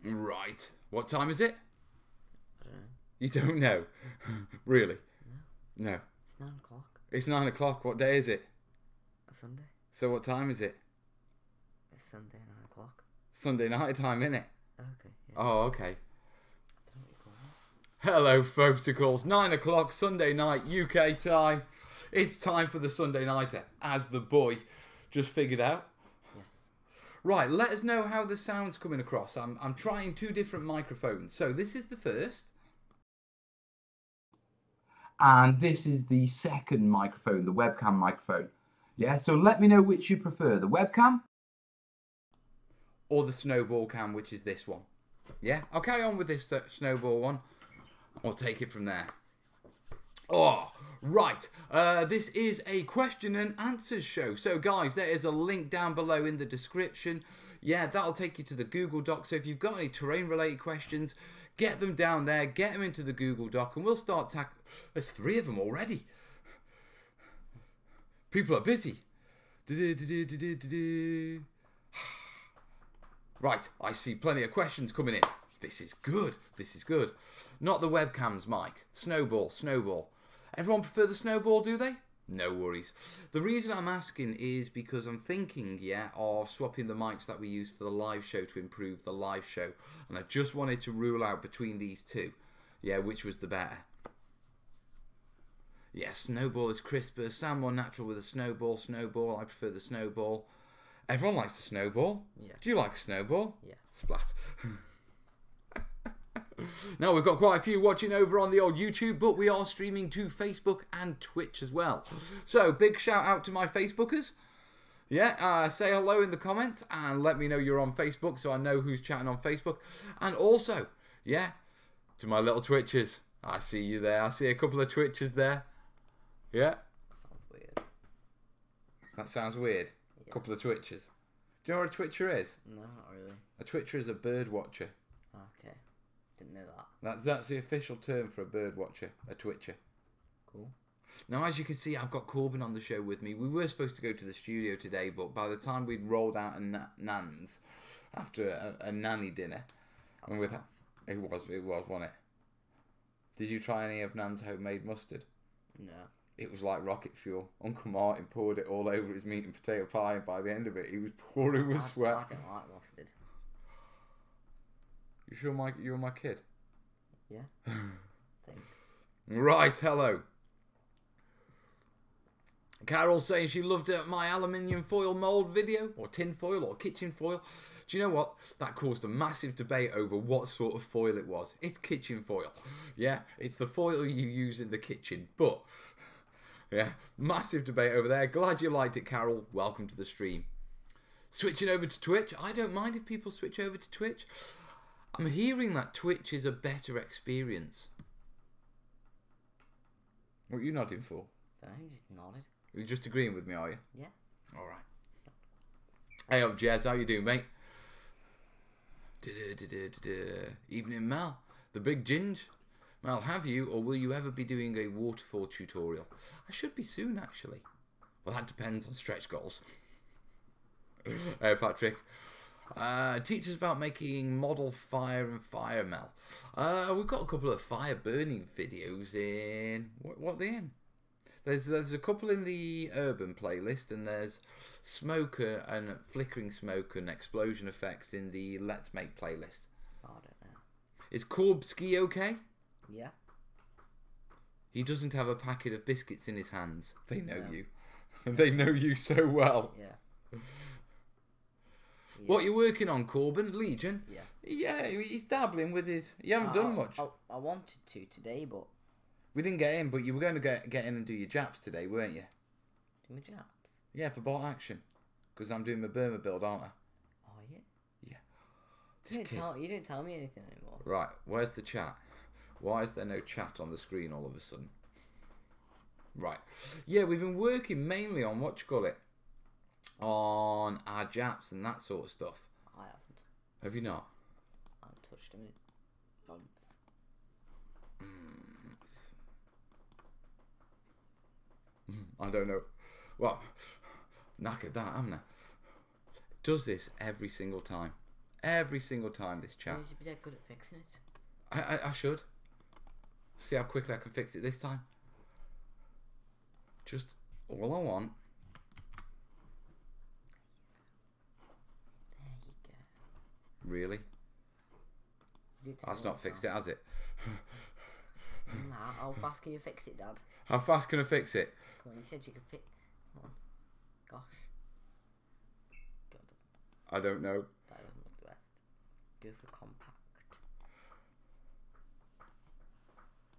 Right. What time is it? I don't know. You don't know? Really? No. No. It's 9 o'clock. It's 9 o'clock. What day is it? A Sunday. So what time is it? It's Sunday, 9 o'clock. Sunday night time, innit? Okay. Yeah. Oh, okay. I don't know what you call it. Hello, folksicles. 9 o'clock, Sunday night, UK time. It's time for the Sunday Nighter, as the boy just figured out. Yes. Right, let us know how the sound's coming across. I'm trying 2 different microphones. So this is the first. And this is the second microphone, the webcam microphone. Yeah, so let me know which you prefer, the webcam or the snowball cam, which is this one. Yeah, I'll carry on with this snowball one. I'll take it from there. Oh, right. This is a question and answers show. So, guys, there is a link down below in the description. Yeah, that'll take you to the Google Doc. So if you've got any terrain-related questions, get them down there, get them into the Google Doc, and we'll start There's 3 of them already. People are busy. Right, I see plenty of questions coming in. This is good. This is good. Not the webcams, Mike. Snowball. Everyone prefer the snowball, do they? No worries. The reason I'm asking is because I'm thinking, yeah, of swapping the mics that we use for the live show to improve the live show. And I just wanted to rule out between these 2. Yeah, which was the better. Yeah, snowball is crisper. Sound more natural with a snowball. I prefer the snowball. Everyone likes a snowball. Yeah. Do you like a snowball? Yeah. Splat. Now, we've got quite a few watching over on the old YouTube, but we are streaming to Facebook and Twitch as well. So, big shout out to my Facebookers. Yeah, say hello in the comments and let me know you're on Facebook so I know who's chatting on Facebook. And also, yeah, to my little Twitchers. I see you there. I see a couple of Twitchers there. Yeah. Sounds weird. That sounds weird. Yeah. A couple of Twitchers. Do you know what a Twitcher is? No, not really. A Twitcher is a bird watcher. Okay. Didn't know that. That's the official term for a bird watcher, a Twitcher. Cool. Now, as you can see, I've got Corbin on the show with me. We were supposed to go to the studio today, but by the time we'd rolled out a Nan's after a nanny dinner, and with it was, wasn't it? Did you try any of Nan's homemade mustard? No. It was like rocket fuel. Uncle Martin poured it all over his meat and potato pie, and by the end of it, he was pouring with sweat. I don't like mustard. You sure you're my kid? Yeah. Think. Right, hello. Carol saying she loved my aluminium foil mould video, or tin foil, or kitchen foil. Do you know what? That caused a massive debate over what sort of foil it was. It's kitchen foil. Yeah, it's the foil you use in the kitchen. But, yeah, massive debate over there. Glad you liked it, Carol. Welcome to the stream. Switching over to Twitch. I don't mind if people switch over to Twitch. I'm hearing that Twitch is a better experience. What are you nodding for? I just nodded. You're just agreeing with me, are you? Yeah. Alright. Hey up, Jez, how you doing, mate? Evening, Mal. The big ginge. Mal, have you or will you ever be doing a waterfall tutorial? I should be soon, actually. Well, that depends on stretch goals. Hey, Patrick. Teach us about making model fire and fire, Mel. We've got a couple of fire burning videos in... What are they in? There's a couple in the urban playlist, and there's smoke and flickering smoke and explosion effects in the Let's Make playlist. I don't know. Is Korbski okay? Yeah. He doesn't have a packet of biscuits in his hands. They know No. you. They know you so well. Yeah. What are you working on, Corbin? Legion? Yeah. Yeah, he's dabbling with his... You haven't done much. I wanted to today, but... We didn't get in, but you were going to get in and do your japs today, weren't you? Do my jabs? Yeah, for bot action. Because I'm doing my Burma build, aren't I? Are you? Yeah. You didn't tell me anything anymore. Right, where's the chat? Why is there no chat on the screen all of a sudden? Right. Yeah, we've been working mainly on, what you call it? On our japs and that sort of stuff. I haven't. Have you not? I haven't touched them in months. I don't know. Well, knackered that, haven't I? Does this every single time. Every single time this chat. You should be dead good at fixing it. I should. See how quickly I can fix it this time. Just all I want. There you go. Really? You do tell That's me not fixed it, has it? How fast can you fix it, Dad? How fast can I fix it? Come on, you said you could fix. Come on. Gosh. God, I don't know. that doesn't look the best. Go for compact.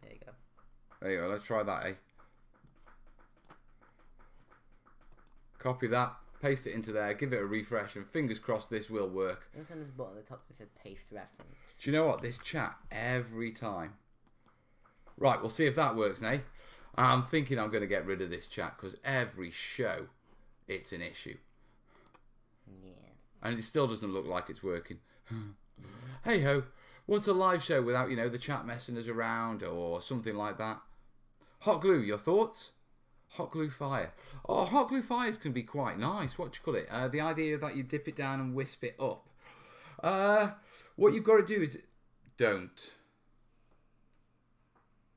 There you go. There you go. Let's try that, eh? Copy that. Paste it into there. Give it a refresh, and fingers crossed this will work. And then there's a button at the top that said paste reference. Do you know what? This chat every time. Right, we'll see if that works, eh? I'm thinking I'm going to get rid of this chat because every show it's an issue. Yeah. And it still doesn't look like it's working. Hey ho, what's a live show without, you know, the chat messing us around or something like that? Hot glue, your thoughts? Hot glue fire. Oh, hot glue fires can be quite nice. What do you call it? The idea that you dip it down and wisp it up. What you've got to do is don't.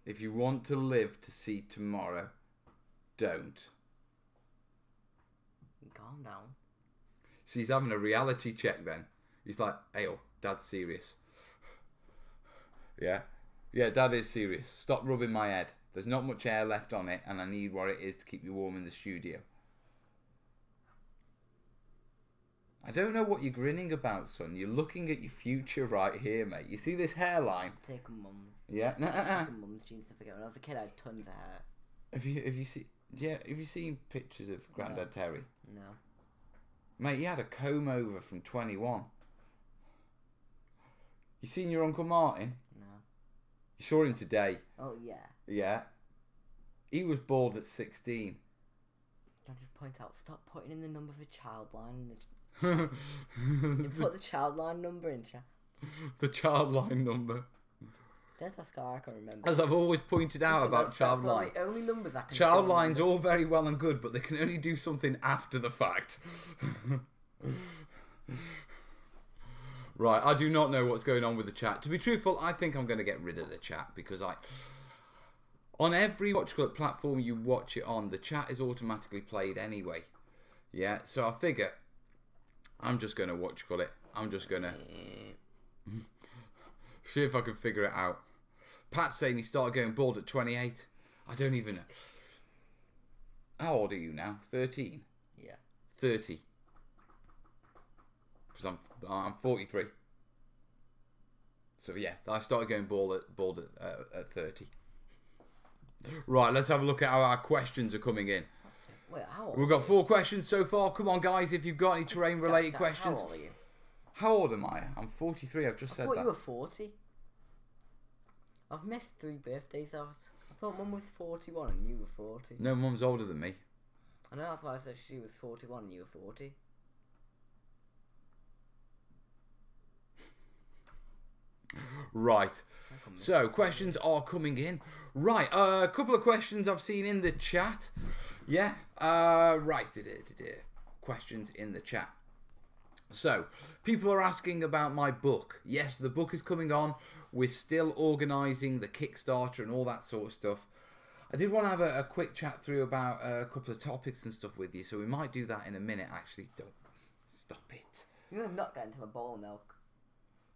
If you want to live to see tomorrow, don't. Calm down. So he's having a reality check then. He's like, hey, oh, Dad's serious. Yeah? Yeah, Dad is serious. Stop rubbing my head. There's not much air left on it, and I need what it is to keep you warm in the studio. I don't know what you're grinning about, son. You're looking at your future right here, mate. You see this hairline? Take a mum's. Yeah. Take a mum's jeans to forget. When I was a kid, I had tons of hair. Have you seen pictures of Grandad Terry? No. Mate, he had a comb over from 21. You seen your Uncle Martin? No. You saw him today. Oh, yeah. Yeah. He was bald at 16. Can I just point out, stop putting in the number for child line. You put the child line number in chat. The child line number. Don't ask how I can remember. As I've always pointed out about child line. That's the only numbers I can Child still line's remember. all very well and good, but they can only do something after the fact. Right, I do not know what's going on with the chat. To be truthful, I think I'm going to get rid of the chat because on every platform you watch it on, the chat is automatically played anyway. Yeah, so I figure I'm just going to I'm just going to see if I can figure it out. Pat's saying he started going bald at 28. I don't even know. How old are you now? 13? Yeah. 30. Because I'm 43. So yeah, I started going bald at 30. Right, let's have a look at how our questions are coming in. Wait, how old? We've got 4 questions so far. Come on, guys, if you've got any terrain-related questions. How old are you? How old am I? I'm 43. I've just said I thought that. you were 40. I've missed 3 birthdays out. I thought Mum was 41 and you were 40. No, Mum's older than me. I know, that's why I said she was 41 and you were 40. Right. So, questions are coming in. Right, a couple of questions I've seen in the chat. Yeah. Right. Questions in the chat. So, people are asking about my book. Yes, the book is coming on. We're still organising the Kickstarter and all that sort of stuff. I did want to have a quick chat through about a couple of topics and stuff with you, so we might do that in a minute. Actually, don't stop it. You're gonna not get into my bowl of milk.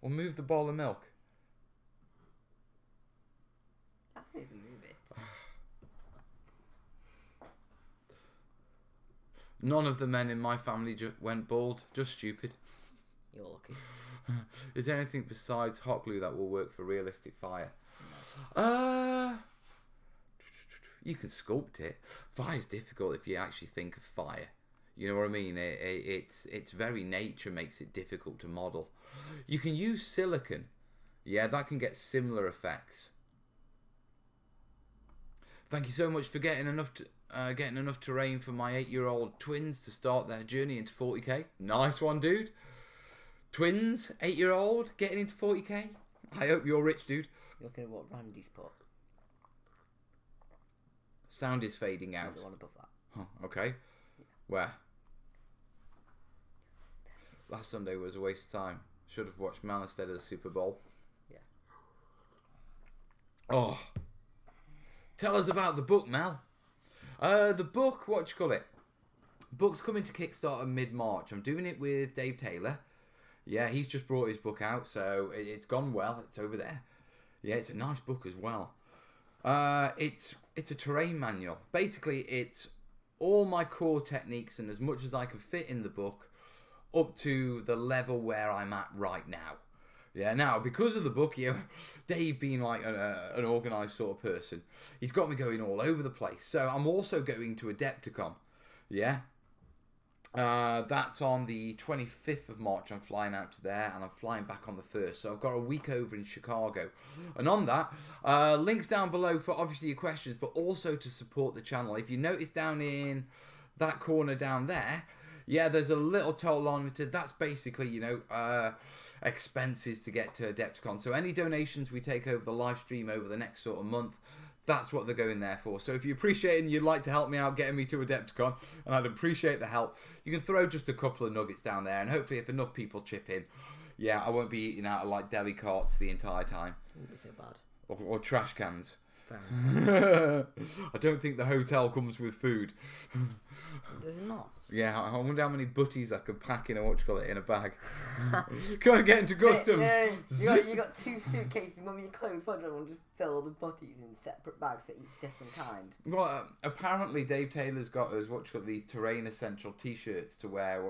Or move the bowl of milk. I think you can move it. None of the men in my family went bald. Just stupid. You're lucky. Is there anything besides hot glue that will work for realistic fire? You can sculpt it. Fire's difficult if you actually think of fire. You know what I mean? It's very nature makes it difficult to model. You can use silicon. Yeah, that can get similar effects. Thank you so much for getting enough terrain for my 8-year-old twins to start their journey into 40k. Nice one, dude. Twins, 8-year-old, getting into 40k. I hope you're rich, dude. You're looking at what Randy's put. Sound is fading out. The one above that. Oh, okay. Yeah. Where? Last Sunday was a waste of time. Should have watched Mel instead of the Super Bowl. Yeah. Oh. Tell us about the book, Mel. The book, what do you call it? Book's coming to Kickstarter mid-March. I'm doing it with Dave Taylor. Yeah, he's just brought his book out, so it's gone well. It's over there. Yeah, it's a nice book as well. It's a terrain manual. Basically, it's all my core techniques and as much as I can fit in the book up to the level where I'm at right now. Yeah, now, because of the book, Dave being like an organised sort of person, he's got me going all over the place. So I'm also going to Adepticon. Yeah. That's on the 25th of March. I'm flying out to there, and I'm flying back on the 1st. So I've got a week over in Chicago. And on that, links down below for obviously your questions, but also to support the channel. If you notice down in that corner down there, yeah, there's a little total unlimited. That's basically, you know, expenses to get to Adepticon. So any donations we take over the live stream over the next sort of month, that's what they're going there for. So if you appreciate it and you'd like to help me out getting me to Adepticon, and I'd appreciate the help, you can throw just a couple of nuggets down there, and hopefully if enough people chip in, yeah, I won't be eating out of like deli carts the entire time. Wouldn't be so bad. Or trash cans. Fair I don't think the hotel comes with food. Does it not? Yeah, I wonder how many butties I could pack in in a bag. Gotta get into customs. You got 2 suitcases. When you close one, and just fill all the butties in separate bags for each different kind. Well, apparently Dave Taylor's got us these terrain essential T-shirts to wear.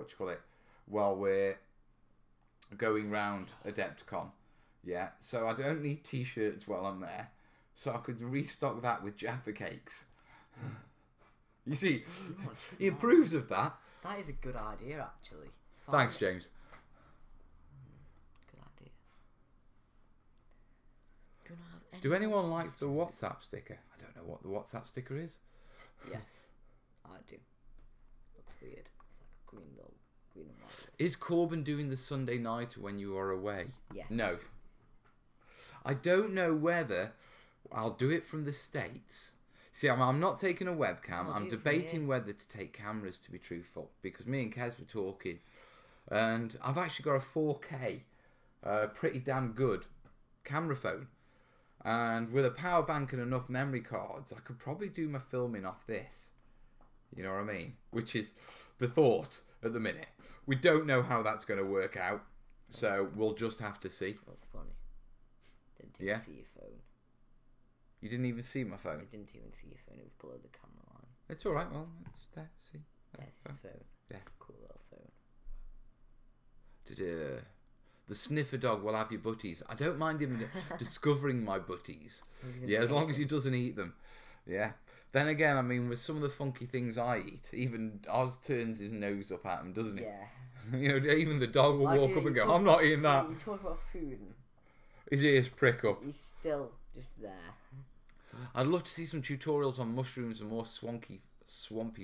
While we're going round Adepticon. Yeah, so I don't need T-shirts while I'm there. So I could restock that with Jaffa cakes. You see, he approves of that. That is a good idea, actually. Thanks, James. Good idea. Do anyone like the WhatsApp sticker? I don't know what the WhatsApp sticker is. Yes, I do. Looks weird. It's like a green and white. Is Corbin doing the Sunday night when you are away? Yes. No. I don't know whether I'll do it from the States. See, I'm not taking a webcam. I'm debating whether to take cameras, to be truthful, because me and Kez were talking, and I've actually got a 4K, pretty damn good camera phone, and with a power bank and enough memory cards, I could probably do my filming off this. You know what I mean? Which is the thought at the minute. We don't know how that's going to work out, so we'll just have to see. That's funny. Didn't even see your phone. You didn't even see my phone? I didn't even see your phone. It was below the camera line. It's alright, well, it's there, see? There's his phone. Yeah. Cool little phone. The sniffer dog will have your butties. I don't mind him discovering my butties. Yeah, as long as he doesn't eat them. Yeah. Then again, I mean, with some of the funky things I eat, even Oz turns his nose up at him, doesn't he? Yeah. You know, even the dog will walk up and go, I'm not eating that. You talk about food and his ears prick up. he's still just there. I'd love to see some tutorials on mushrooms and more swampy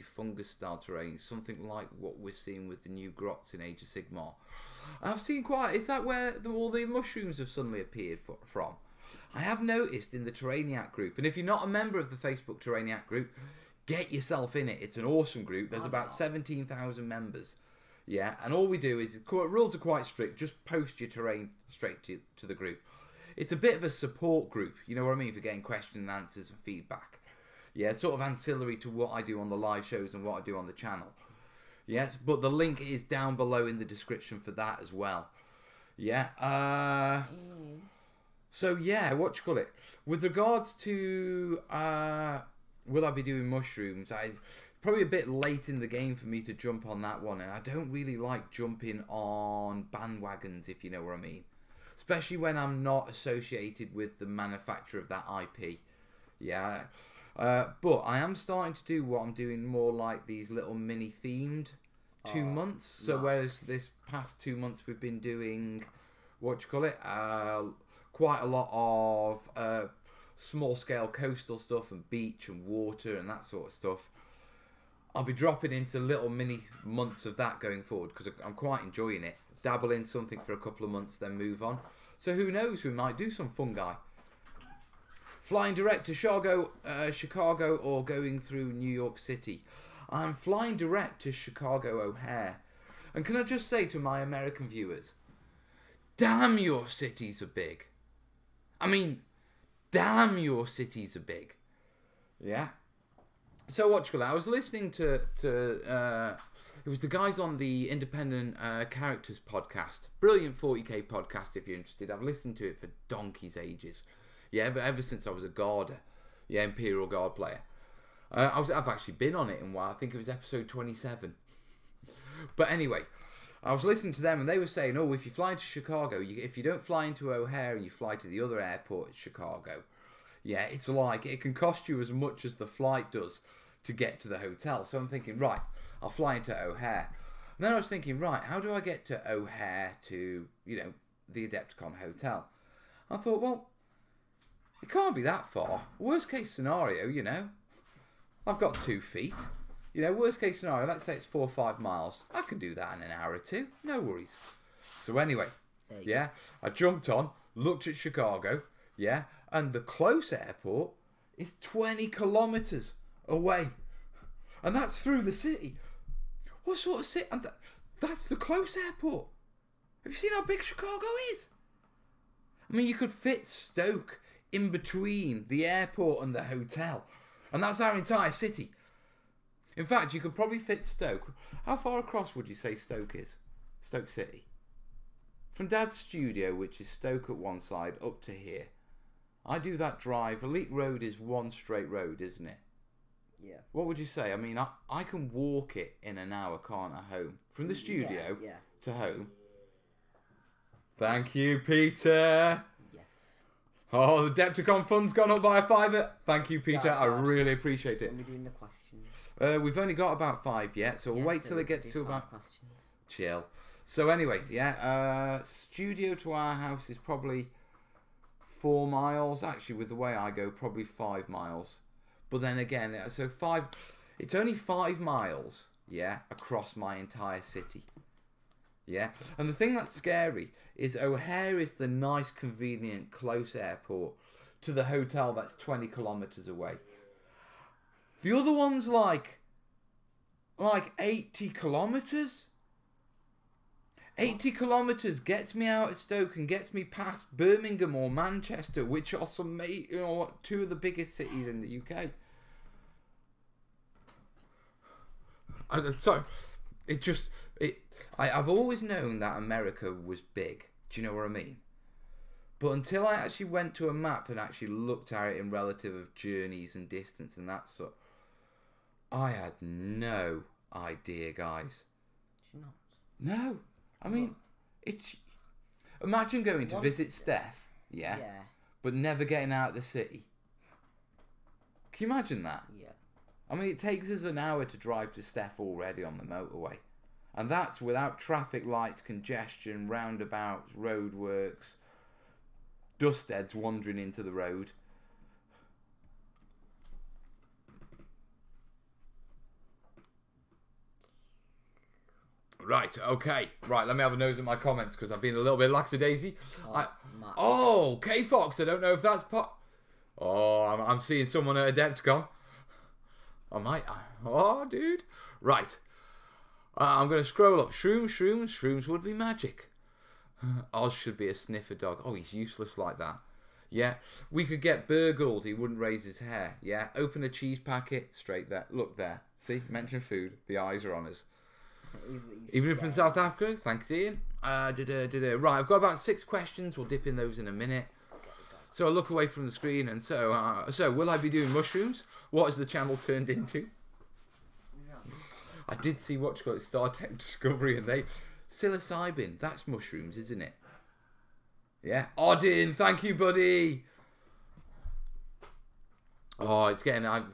fungus style terrain, something like what we're seeing with the new grots in Age of Sigmar. I've seen quite. Is that where all the mushrooms have suddenly appeared from? I have noticed in the Terrainiac group, and if you're not a member of the Facebook Terrainiac group, get yourself in it. It's an awesome group. There's about 17,000 members. Yeah, and all we do is, rules are quite strict, just post your terrain straight to the group. It's a bit of a support group, you know what I mean, for getting question and answers and feedback. Yeah, sort of ancillary to what I do on the live shows and what I do on the channel. Yes, but the link is down below in the description for that as well. Yeah, so yeah, what you call it? With regards to, will I be doing mushrooms? Probably a bit late in the game for me to jump on that one, and I don't really like jumping on bandwagons, if you know what I mean. Especially when I'm not associated with the manufacturer of that IP. Yeah. But I am starting to do what I'm doing more like these little mini themed 2 months. So nice. Whereas this past 2 months we've been doing, what you call it, quite a lot of small scale coastal stuff and beach and water and that sort of stuff. I'll be dropping into little mini months of that going forward because I'm quite enjoying it. Dabble in something for a couple of months, then move on. So who knows, we might do some fungi. Flying direct to Chicago or going through New York City. I'm flying direct to Chicago O'Hare. And can I just say to my American viewers, damn, your cities are big. I mean, damn, your cities are big. Yeah. So I was listening to it was the guys on the Independent Characters podcast, brilliant 40k podcast. If you're interested, I've listened to it for donkey's ages. Yeah, ever since I was a Garda, yeah, Imperial Guard player. I've actually been on it in a while. I think it was episode 27. But anyway, I was listening to them and they were saying, oh, if you fly to Chicago, if you don't fly into O'Hare and you fly to the other airport at Chicago, yeah, it's like it can cost you as much as the flight does to get to the hotel. So I'm thinking, right, I'll fly into O'Hare. And then I was thinking, right, how do I get to O'Hare to, the Adepticon hotel? I thought, well, it can't be that far. Worst case scenario, I've got 2 feet. Worst case scenario, let's say it's 4 or 5 miles. I can do that in an hour or 2. No worries. So anyway, yeah, I jumped on, looked at Chicago, yeah, and the close airport is 20 kilometres away. And that's through the city. What sort of city? And that's the close airport. Have you seen how big Chicago is? I mean, you could fit Stoke in between the airport and the hotel. And that's our entire city. In fact, you could probably fit Stoke. How far across would you say Stoke is? Stoke City. From Dad's studio, which is Stoke at one side, up to here. I do that drive. Elite Road is one straight road, isn't it? Yeah. What would you say? I mean, I can walk it in an hour, can't I, home? From the studio to home. Thank you, Peter. Yes. Oh, the Adepticon fund's gone up by a £5. Thank you, Peter. I really appreciate it. When we're doing the questions. We've only got about 5 yet, so we'll wait till it gets to about... questions. Chill. So anyway, yeah, studio to our house is probably 4 miles. Actually, with the way I go, probably 5 miles. But then again, so it's only 5 miles, yeah, across my entire city. Yeah, and the thing that's scary is O'Hare is the nice, convenient, close airport to the hotel that's 20 kilometres away. The other one's like 80 kilometres. 80 kilometres gets me out of Stoke and gets me past Birmingham or Manchester, which are two of the biggest cities in the UK. Sorry, I've always known that America was big. Do you know what I mean? But until I actually went to a map and actually looked at it in relative of journeys and distance and that sort, I had no idea, guys. Do you not? No. I mean, it's... Imagine going to visit Steph, yeah, but never getting out of the city. Can you imagine that? Yeah. I mean, it takes us an hour to drive to Steph already on the motorway. And that's without traffic lights, congestion, roundabouts, roadworks, dust heads wandering into the road. Right, okay. Right, let me have a nose at my comments because I've been a little bit lackadaisy. K-Fox, I don't know if that's part... Oh, I'm seeing someone at Adepticon. I might... Oh, dude. Right. I'm going to scroll up. Shrooms would be magic. Oz should be a sniffer dog. Oh, he's useless like that. Yeah. We could get burgled. He wouldn't raise his hair. Yeah. Open a cheese packet. Straight there. Look there. See? Mention food. The eyes are on us. Even if from South Africa. Thanks, Ian. Right, I've got about 6 questions. We'll dip in those in a minute. So I look away from the screen and so will I be doing mushrooms? What has the channel turned into? I did see Star Trek Discovery and they... Psilocybin, that's mushrooms, isn't it? Yeah. Odin, thank you, buddy. Oh, it's getting... I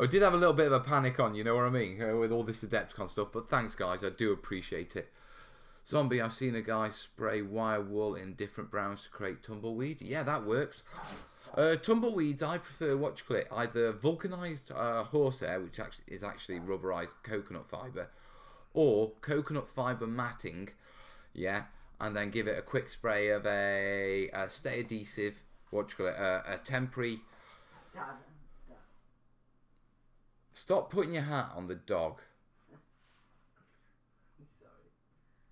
did have a little bit of a panic on, you know what I mean? With all this Adepticon stuff, but thanks, guys. I do appreciate it. Zombie, I've seen a guy spray wire wool in different browns to create tumbleweed. Yeah, that works. Tumbleweeds, I prefer either vulcanized horsehair, which is actually rubberized coconut fiber, or coconut fiber matting, yeah, and then give it a quick spray of a stay adhesive, a temporary... Stop putting your hat on the dog.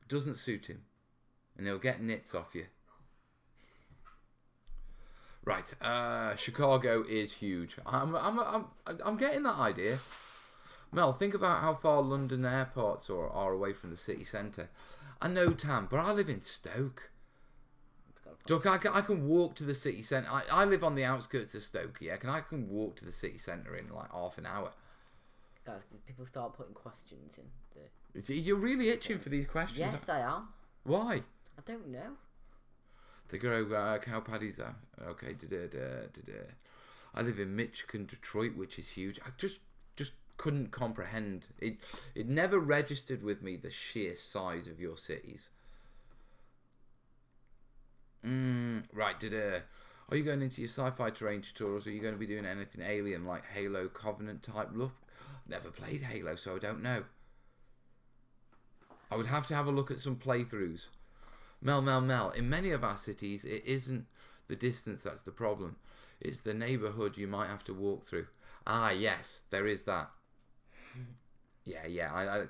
Doesn't suit him. and they'll get nits off you. Right, Chicago is huge. I'm getting that idea. Mel, think about how far London airports are away from the city centre. I know, Tam, but I live in Stoke. Look, I can walk to the city centre. I live on the outskirts of Stoke, yeah. I can walk to the city centre in like half an hour. Guys, people start putting questions in. You're really itching for these questions. Yes, I am. Why? I don't know. They grow cow paddies there. Okay, I live in Michigan, Detroit, which is huge. I just couldn't comprehend it. It never registered with me the sheer size of your cities. Right, are you going into your sci-fi terrain tutorials, or are you going to be doing anything alien like Halo Covenant type look? Never played Halo, so I don't know. I would have to have a look at some playthroughs. Mel. In many of our cities, it isn't the distance that's the problem. It's the neighbourhood you might have to walk through. Ah, yes, there is that. Yeah.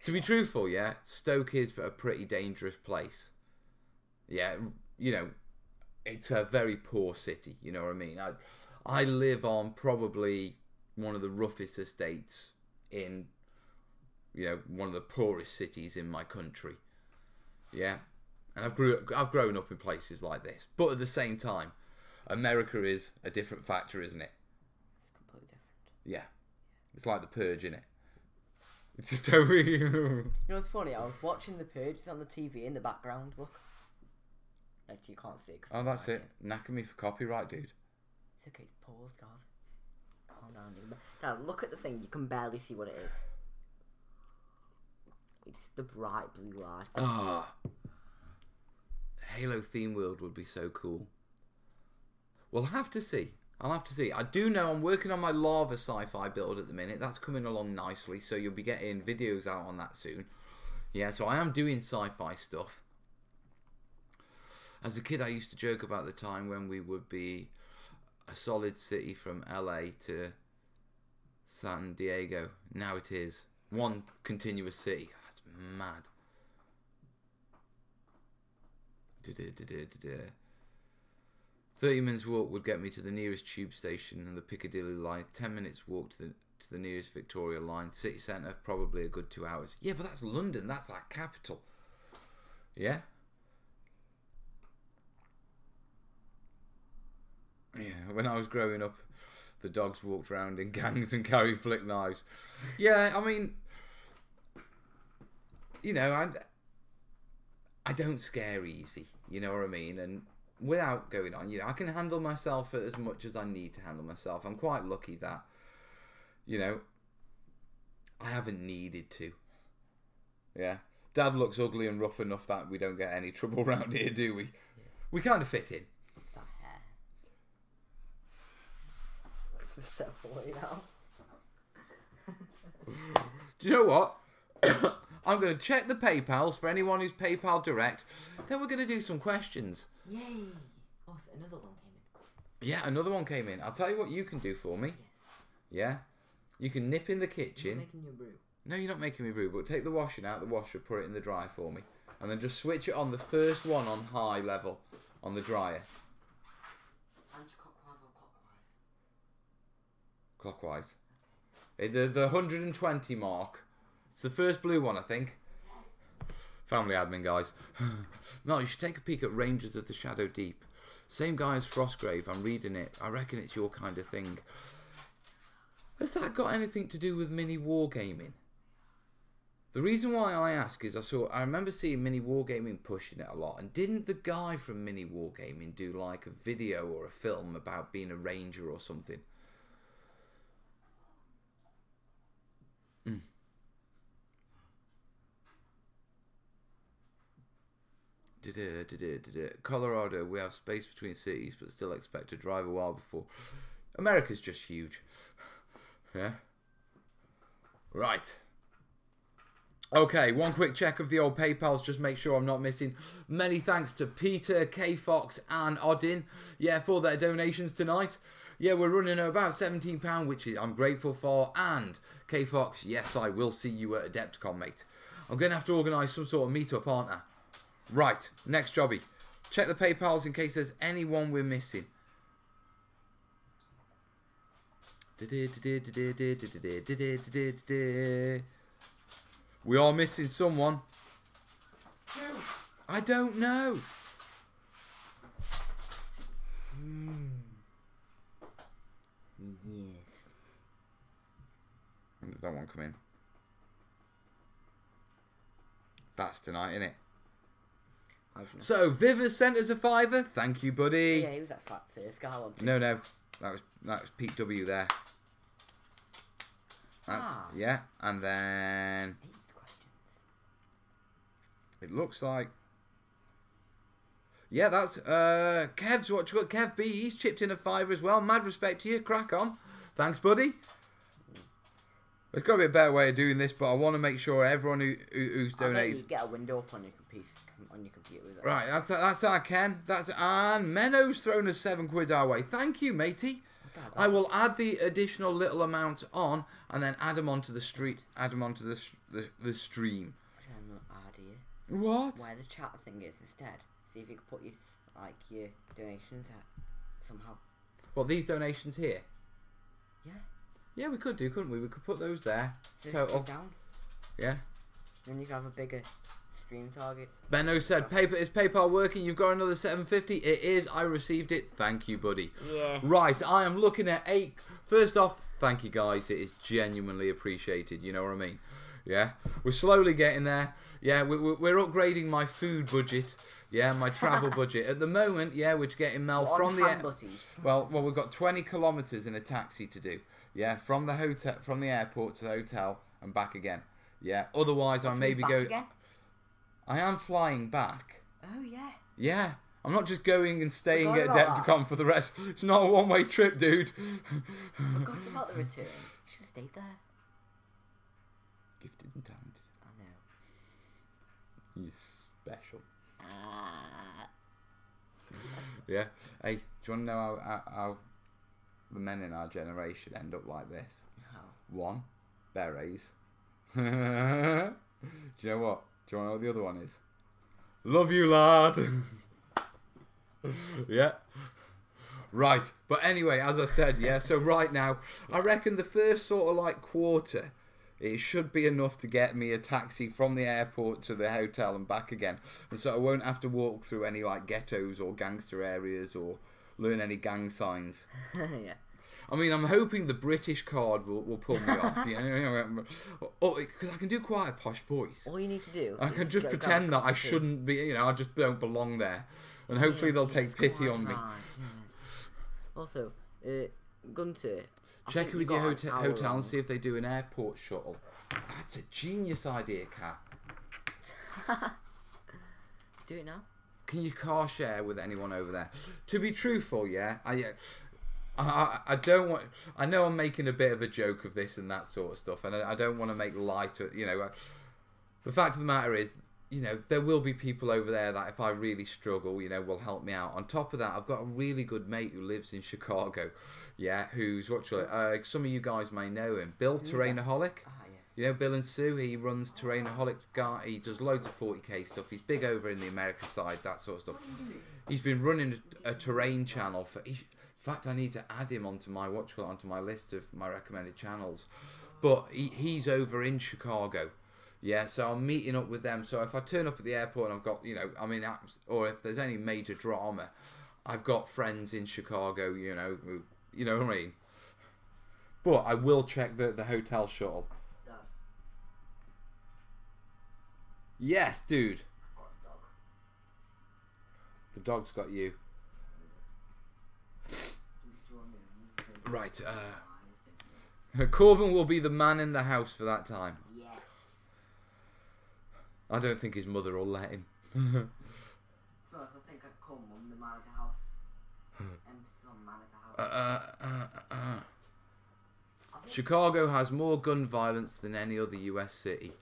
To be truthful, yeah, Stoke is a pretty dangerous place. Yeah, you know, it's a very poor city, you know what I mean? I live on probably one of the roughest estates in, you know, one of the poorest cities in my country. Yeah, and I've grown up in places like this. But at the same time, America is a different factor, isn't it? It's completely different. Yeah. It's like The Purge, innit? It's just totally... You know what's funny? I was watching The Purge. It's on the TV in the background, look. Actually, you can't see it. Oh, that's it. Knacking me for copyright, dude. It's okay, it's paused, God. Calm down, dude. Dad, look at the thing. You can barely see what it is. It's the bright blue light. Ah. Halo theme world would be so cool. We'll have to see. I'll have to see. I do know I'm working on my lava sci-fi build at the minute. That's coming along nicely, so you'll be getting videos out on that soon. Yeah, so I am doing sci-fi stuff. As a kid, I used to joke about the time when we would be a solid city from LA to San Diego. Now it is one continuous city. That's mad. 30 minutes walk would get me to the nearest tube station and the Piccadilly line. 10 minutes walk to the nearest Victoria line. City centre, probably a good 2 hours. Yeah, but that's London. That's our capital. Yeah? Yeah, when I was growing up, the dogs walked around in gangs and carried flick knives. Yeah, I mean, you know, I don't scare easy, you know what I mean? And without going on, you know, I can handle myself as much as I need to handle myself. I'm quite lucky that, you know, I haven't needed to. Yeah. Dad looks ugly and rough enough that we don't get any trouble around here, do we? Yeah. We kind of fit in. That hair. Step away now. Do you know what? I'm going to check the PayPals for anyone who's PayPal direct. Then we're going to do some questions. Yay! Oh, so another one came in. Yeah, another one came in. I'll tell you what you can do for me. Yes. Yeah? You can nip in the kitchen. You're making your brew. No, you're not making me brew, but take the washing out the washer, put it in the dryer for me. And then just switch it on the first one on high level on the dryer. Anti-clockwise or clockwise? Clockwise. The 120 mark. It's the first blue one, I think. Family admin, guys. No, you should take a peek at Rangers of the Shadow Deep. Same guy as Frostgrave. I'm reading it. I reckon it's your kind of thing. Has that got anything to do with mini wargaming? The reason why I ask is I remember seeing mini wargaming pushing it a lot. And didn't the guy from mini wargaming do like a video or a film about being a ranger or something? Colorado, we have space between cities, but still expect to drive a while before. America's just huge. Yeah. Right. Okay, one quick check of the old PayPals, just make sure I'm not missing. Many thanks to Peter, K Fox, and Odin. Yeah, for their donations tonight. Yeah, we're running at about £17, which I'm grateful for. And K Fox, yes, I will see you at Adepticon, mate. I'm going to have to organise some sort of meet-up, aren't I? Right, next jobby. Check the PayPals in case there's anyone we're missing. We are missing someone. I don't know. Yes. When did that one come in? That's tonight, isn't it? So, Viv has sent us a £5. Thank you, buddy. Yeah, he was that fat first guy, wasn't he? No. That was Pete W there. That's yeah, and then 8 questions. it looks like yeah, that's Kev's what you got. Kev B, he's chipped in a £5 as well. Mad respect to you. Crack on. Thanks, buddy. There's got to be a better way of doing this, but I want to make sure everyone who's donated. You get a window up on your computer with it. Right, that's our Ken. And Menno's thrown us £7 our way. Thank you, matey. I will add the additional little amounts on, and then add them onto the street. Add them onto the stream. What? Where the chat thing is instead. See if you can put your donations somehow. What, these donations here? Yeah. Yeah, we could do, couldn't we? We could put those there. So Total. Down. Yeah. Then you can have a bigger stream target. Benno said, "Is PayPal working? You've got another $7.50. It is. I received it. Thank you, buddy." Yes. Right, I am looking at 8. First off, thank you guys. It is genuinely appreciated. You know what I mean? Yeah. We're slowly getting there. Yeah, we're upgrading my food budget. Yeah, my travel budget. At the moment, yeah, we're getting Mel from the well, we've got 20 kilometers in a taxi to do. Yeah, from the hotel, from the airport to the hotel and back again. Yeah. Otherwise, I maybe go. Again? I am flying back. Oh yeah. Yeah. I'm not just going and staying at Adepticon for the rest. It's not a one-way trip, dude. Forgot about the return. Should have stayed there. Gifted and talented. I know. You're special. Yeah. Hey, do you want to know how the men in our generation end up like this? How? 1, berets. Do you know what? Do you want to know what the other one is? Love you, lad. Yeah. Right. But anyway, as I said, yeah, so right now, I reckon the first sort of like quarter, it should be enough to get me a taxi from the airport to the hotel and back again. And so I won't have to walk through any like ghettos or gangster areas or learn any gang signs. Yeah. I mean, I'm hoping the British card will pull me off, you know, because I can do quite a posh voice. All you need to do I can just pretend that I shouldn't be, you know, I just don't belong there. And hopefully they'll take pity on me. Yes. Also, Gunter, Check with your hotel and see if they do an airport shuttle. That's a genius idea, Kat. Do it now. Can you car share with anyone over there? To be truthful, yeah, I don't want. I know I'm making a bit of a joke of this and that sort of stuff, and I don't want to make light of, you know. The fact of the matter is, you know, there will be people over there that if I really struggle, you know, will help me out. On top of that, I've got a really good mate who lives in Chicago, yeah, who's some of you guys may know him, Bill, Terrainaholic. Yes. You know Bill and Sue, he runs Terrainaholic guy, he does loads of 40k stuff, he's big over in the America side, that sort of stuff. He's been running a terrain channel for, in fact I need to add him onto my onto my list of my recommended channels. But he's over in Chicago. Yeah, so I'm meeting up with them, so if I turn up at the airport and I've got, you know, I mean, or if there's any major drama, I've got friends in Chicago, you know what I mean? But I will check the hotel shuttle. Yes, dude. The dog's got you. Right. Corbin will be the man in the house for that time. Yes. I don't think his mother will let him. So I think I'd call Mum the man of the house. Emphasis on man of the house. Chicago has more gun violence than any other US city.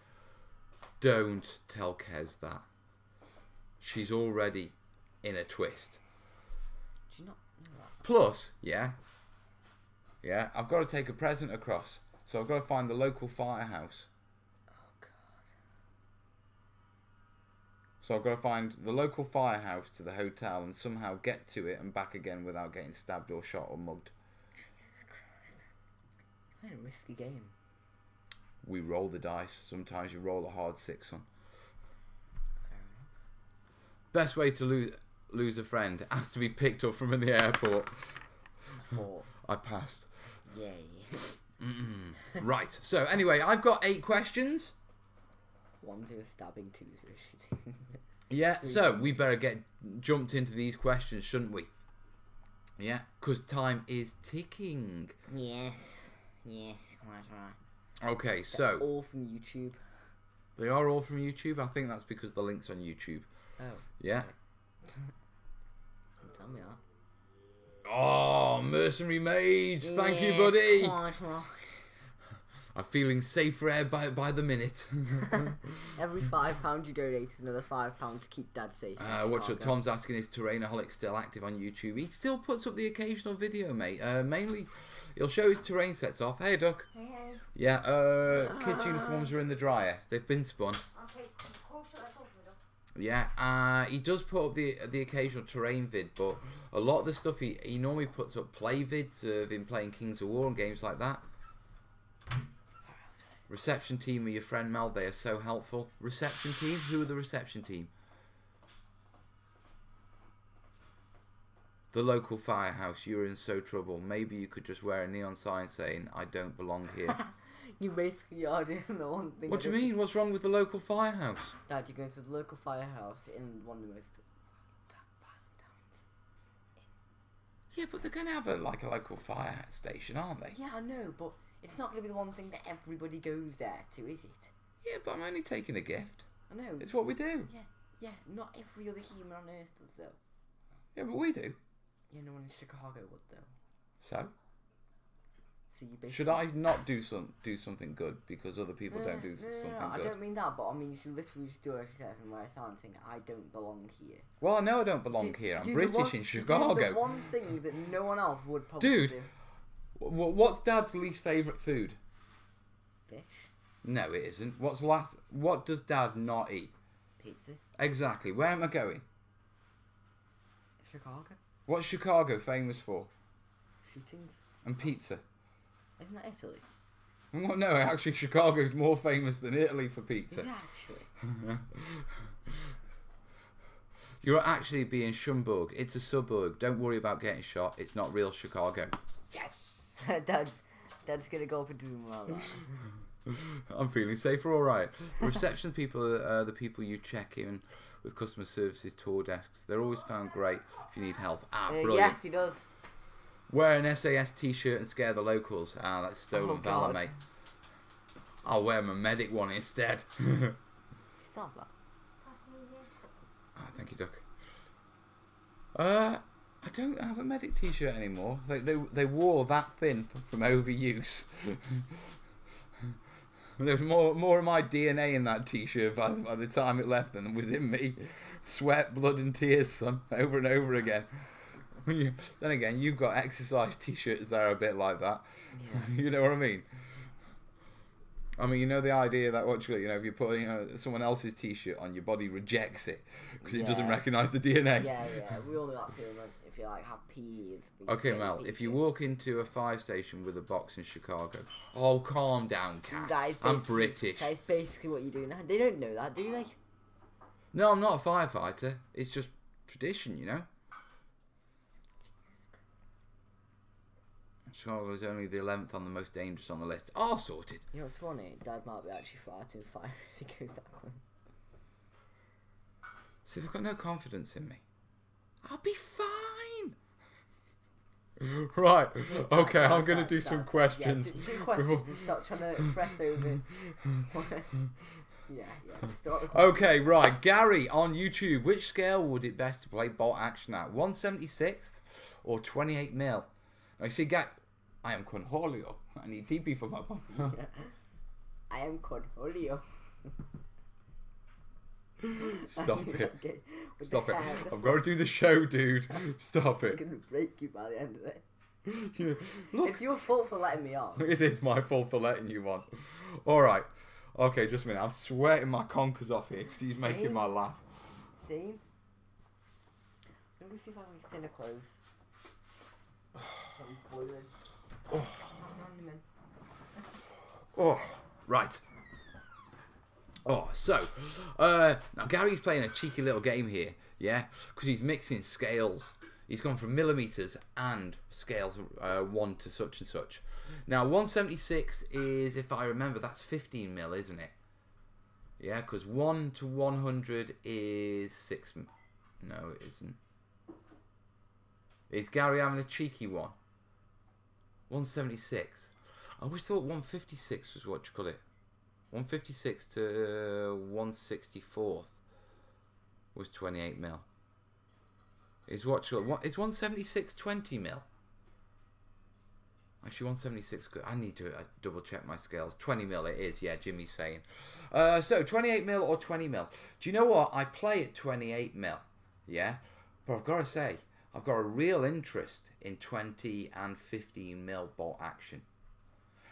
Don't tell Kez that. She's already in a twist. Do you not know that? Plus, yeah, I've got to take a present across. So I've got to find the local firehouse. Oh, God. So I've got to find the local firehouse to the hotel and somehow get to it and back again without getting stabbed or shot or mugged. Jesus Christ. What a risky game. We roll the dice. Sometimes you roll a hard 6 on. Fair enough. Best way to lose a friend has to be picked up from the airport. 4. I passed. Yay. Right. So anyway, I've got 8 questions. 1 0 stabbing, 2 0 shooting. Yeah. So we better get jumped into these questions, shouldn't we? Yeah, because time is ticking. Yes. Yes, quite right. Okay, They're so all from YouTube. they are all from YouTube. I think that's because the link's on YouTube. Oh. Yeah. Don't tell me that. Oh, mercenary mage! Thank you, buddy. Quite right. I'm feeling safer air by the minute. Every £5 you donate is another £5 to keep Dad safe. What Tom's asking is Terrainaholic still active on YouTube? He still puts up the occasional video, mate. Mainly, he'll show his terrain sets off. Hey, Duck. Hey. Yeah. Kids' uniforms are in the dryer. They've been spun. Okay, cool, shut that off, Duck. Yeah. He does put up the occasional terrain vid, but a lot of the stuff he normally puts up play vids of him playing Kings of War and games like that. Reception team are your friend Mel. They are so helpful. Reception team? Who are the reception team? The local firehouse. You're in so trouble. Maybe you could just wear a neon sign saying, I don't belong here. You basically are doing the one thing. What do you mean? What's wrong with the local firehouse? Dad, you're going to the local firehouse in one of the most violent towns. Yeah, but they're going to have a local fire station, aren't they? Yeah, I know, but it's not going to be the one thing that everybody goes there to, is it? Yeah, but I'm only taking a gift. I know. It's what we do. Yeah, not every other human on Earth does, though. Yeah, but we do. Yeah, no one in Chicago would, though. So? So you basically... Should I not do something good because other people don't do something I good? don't mean that, but I mean you should literally just do as you said and wear a sign saying I don't belong here. Well, I know I don't belong here. I'm British in Chicago. Do the one thing that no one else would probably do. What's Dad's least favourite food? Fish. No, it isn't. What does Dad not eat? Pizza. Exactly. Where am I going? Chicago. What's Chicago famous for? Shootings. And pizza. Isn't that Italy? Well, no, actually, Chicago's more famous than Italy for pizza. Is it actually? You're actually being Schumburg. It's a suburb. Don't worry about getting shot. It's not real Chicago. Yes! Dad's gonna go up and do him like that. I'm feeling safer, alright. Reception people are the people you check in with customer services tour desks. They're always found great if you need help. Brilliant. Yes, he does. Wear an SAS t-shirt and scare the locals. That's stolen valor, mate. I'll wear my medic one instead. Stop that. Thank you, Duck. I don't have a medic t-shirt anymore. They wore that thin from overuse. There's more of my DNA in that t-shirt by the time it left than was in me. Sweat, blood and tears, son. Over and over again. Then again, you've got exercise t-shirts that are a bit like that. Yeah. You know what I mean? I mean, you know the idea that actually, if you put someone else's t-shirt on, your body rejects it because it doesn't recognise the DNA. Yeah, we all know that feeling if you have PE. Okay, Mel, if you walk into a fire station with a box in Chicago, calm down, cat. I'm British. That is basically what you do now. They don't know that, do they? No, I'm not a firefighter. It's just tradition, Chicago is only the 11th on the most dangerous on the list. Sorted. You know what's funny? Dad might be actually fighting fire if he goes that close. See, they've got no confidence in me. I'll be fine. Right. Okay, I'm going to do some questions. Yeah, do questions and stop trying to fret over. Yeah, just start the questions. Okay, right. Gary on YouTube. Which scale would it best to play bolt action at? 1/76th or 28 mil? Now, you see, I am Cornholio. I need TP for my pop. I am Cornholio. Stop it. Okay, Stop it. I'm going to do the show, dude. Stop it. I'm going to break you by the end of this. Yeah. Look, it's your fault for letting me on. It is my fault for letting you on. Alright. Okay, just a minute. I'm sweating my conkers off here because he's making my laugh. seen. I'm gonna see if I can thinner clothes. That was boiling. Oh. Man. Oh, right. Oh, so, now Gary's playing a cheeky little game here, yeah? Because he's mixing scales. He's gone from millimetres and scales 1 to such and such. Now, 176 is, if I remember, that's 15 mil, isn't it? Yeah, because 1 to 100 is 6 mil. No, it isn't. Is Gary having a cheeky one? 176. I always thought 156 was what you call it. 156 to 164th was 28 mil. Is what is 176 20 mil? Actually, 176. I need to double check my scales. 20 mil it is. Yeah, Jimmy's saying. So 28 mil or 20 mil. Do you know what? I play at 28 mil. Yeah, but I've got to say, I've got a real interest in 20 and 15 mil bolt action.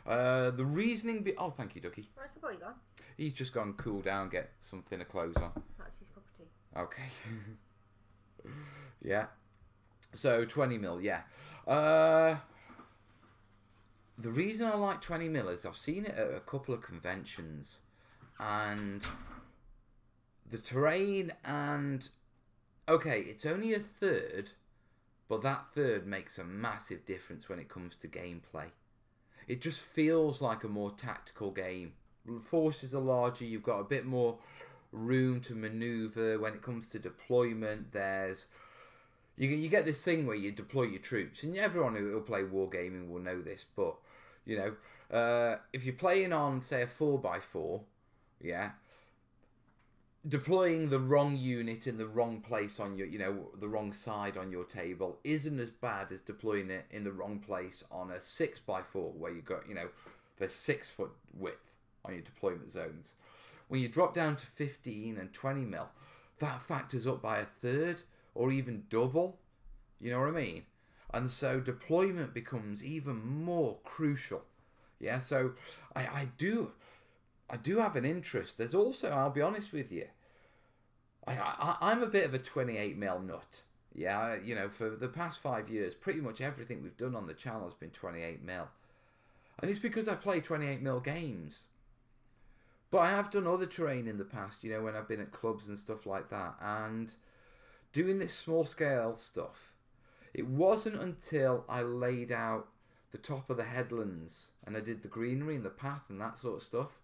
The reasoning oh, thank you, Ducky. Where's the boy gone? He's just gone cool down, get some thinner clothes on. That's his cup of tea. Okay. Yeah. So 20 mil, yeah. The reason I like 20 mil is I've seen it at a couple of conventions, and the terrain and okay, it's only a third, but that third makes a massive difference when it comes to gameplay. It just feels like a more tactical game. Forces are larger, you've got a bit more room to maneuver. When it comes to deployment, there's you get this thing where you deploy your troops, and everyone who will play wargaming will know this, but you know, if you're playing on, say, a 4x4, yeah, deploying the wrong unit in the wrong place on your, you know, the wrong side on your table isn't as bad as deploying it in the wrong place on a 6x4 where you got, you know, there's 6 foot width on your deployment zones. When you drop down to 15 and 20 mil, that factors up by a third or even double. You know what I mean? And so deployment becomes even more crucial. Yeah, so I do have an interest. There's also, I'll be honest with you, I'm a bit of a 28 mil nut. Yeah, you know, for the past 5 years, pretty much everything we've done on the channel has been 28 mil. And it's because I play 28 mil games. But I have done other terrain in the past, you know, when I've been at clubs and stuff like that. And doing this small scale stuff, it wasn't until I laid out the top of the headlands and I did the greenery and the path and that sort of stuff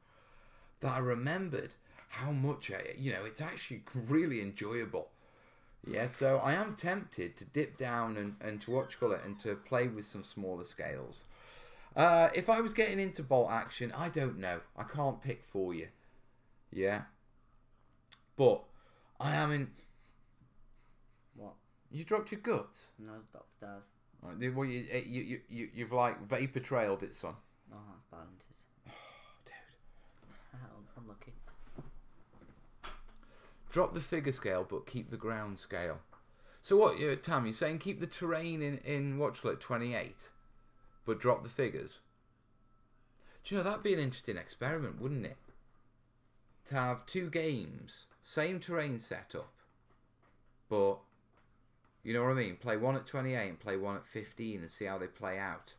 that I remembered how much you know, it's actually really enjoyable. Yeah, so I am tempted to dip down and to what you call it, and to play with some smaller scales. If I was getting into bolt action, I don't know. I can't pick for you. Yeah. But I am in. What? You dropped your guts? No, it's got upstairs. Well, you've like vapor trailed it, son. Oh, that's bad, isn't it? Oh, dude. Unlucky. Drop the figure scale, but keep the ground scale. So what, Tam, you're saying keep the terrain in what you call it, 28, but drop the figures? Do you know, that'd be an interesting experiment, wouldn't it? To have 2 games, same terrain setup, but, you know what I mean? Play one at 28 and play one at 15 and see how they play out.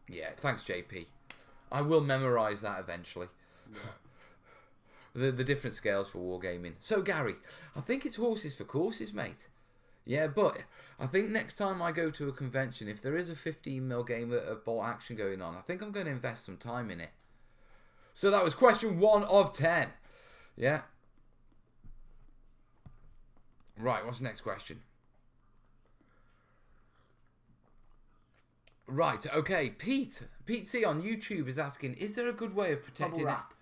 Yeah, thanks, JP. I will memorise that eventually. Yeah. The different scales for wargaming. So, Gary, I think it's horses for courses, mate. Yeah, but I think next time I go to a convention, if there is a 15 mil game of bolt action going on, I think I'm going to invest some time in it. So that was question 1 of 10. Yeah. Right, what's the next question? Right, okay, Pete C on YouTube is asking, is there a good way of protecting Bubble wrap.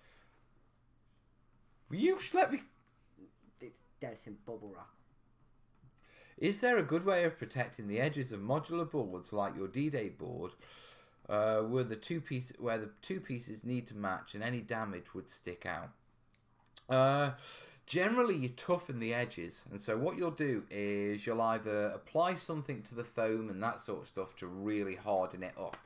You should let me... It's dead in bubble wrap. Is there a good way of protecting the edges of modular boards like your D-Day board, where the two pieces need to match and any damage would stick out? Generally, you toughen the edges, and so what you'll do is you'll either apply something to the foam and that sort of stuff to really harden it up.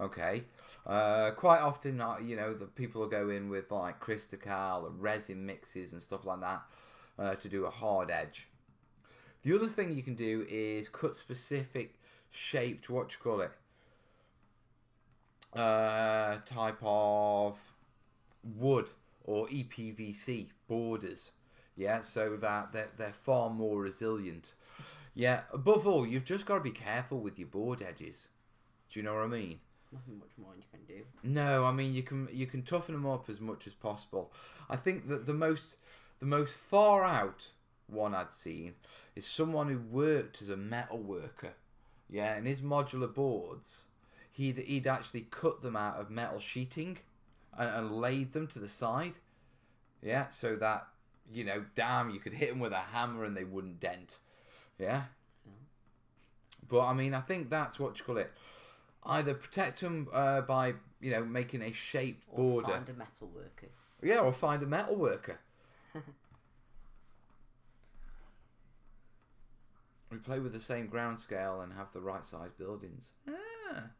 Okay. Quite often, you know, the people will go in with like Crystal or resin mixes and stuff like that to do a hard edge. The other thing you can do is cut specific shaped, what you call it, type of wood or EPVC borders. Yeah, so that they're far more resilient. Yeah, above all, you've just got to be careful with your board edges. Do you know what I mean? Nothing much more you can do. No, I mean you can toughen them up as much as possible. I think that the most far out one I'd seen is someone who worked as a metal worker. Yeah, and his modular boards, he'd actually cut them out of metal sheeting and laid them to the side. Yeah, so that, you know, damn, you could hit them with a hammer and they wouldn't dent. Yeah. But I mean, I think that's what you call it. Either protect them by, you know, making a shaped border. Or find a metal worker. Yeah, or find a metal worker. We play with the same ground scale and have the right size buildings. Ah.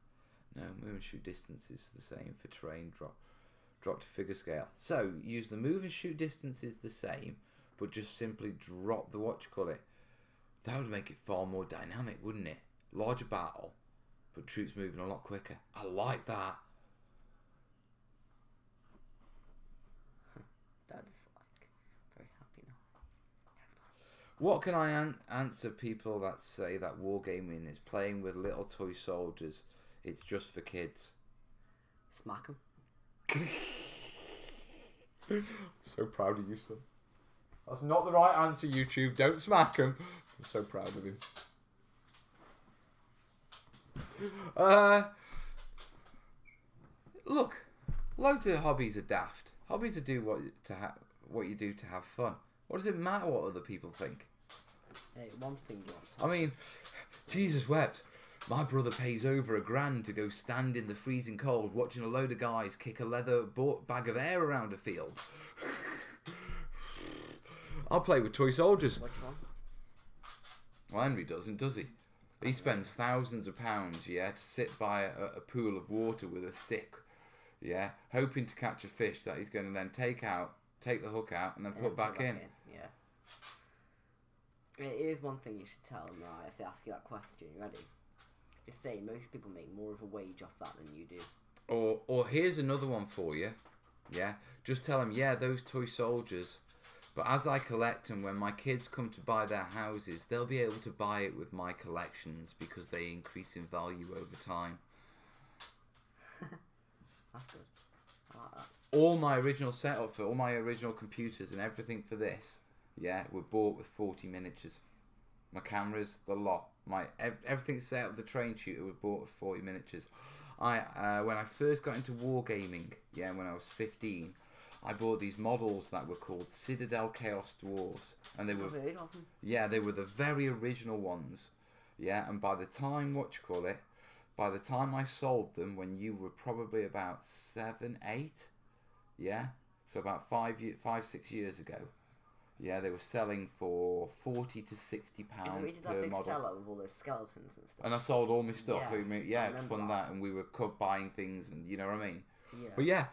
No, move and shoot distance is the same for terrain drop to figure scale. So, use the move and shoot distance is the same, but just simply drop the what you call it. That would make it far more dynamic, wouldn't it? Larger battle, but troops moving a lot quicker. I like that. That is like very happy now. What can I answer people that say that wargaming is playing with little toy soldiers? It's just for kids. Smack him. I'm so proud of you, son. That's not the right answer, YouTube. Don't smack him. I'm so proud of him. Look, loads of hobbies are daft. Hobbies are do what you do to have fun. What does it matter what other people think? Hey, one thing you want to... I mean, Jesus wept. My brother pays over $1,000 to go stand in the freezing cold watching a load of guys kick a leather bag of air around a field. I'll play with toy soldiers. Which one? Well, Henry doesn't, does he? He spends thousands of pounds, yeah, to sit by a pool of water with a stick, yeah, hoping to catch a fish that he's going to then take the hook out, and then put back in. Yeah. It is one thing you should tell them, right, if they ask you that question. You ready? Just say most people make more of a wage off that than you do. Or here's another one for you, yeah. Just tell them, yeah, those toy soldiers. But as I collect them, when my kids come to buy their houses, they'll be able to buy it with my collections because they increase in value over time. That's good. I like that. All my original setup for all my original computers and everything for this, yeah, were bought with 40 miniatures. My cameras, the lot, everything set up, the train shooter was bought with 40 miniatures. When I first got into wargaming, yeah, when I was 15, I bought these models that were called Citadel Chaos Dwarves, and they were, I've heard of them. yeah, they were the very original ones, yeah. And by the time by the time I sold them, when you were probably about 7, 8, yeah, so about 5-6 years ago, yeah, they were selling for £40 to £60 If we did that per big model. seller with all the skeletons and stuff. And I sold all my stuff. Yeah, Yeah, I to remember fund that. that, and we were buying things, and you know what I mean. Yeah. But yeah,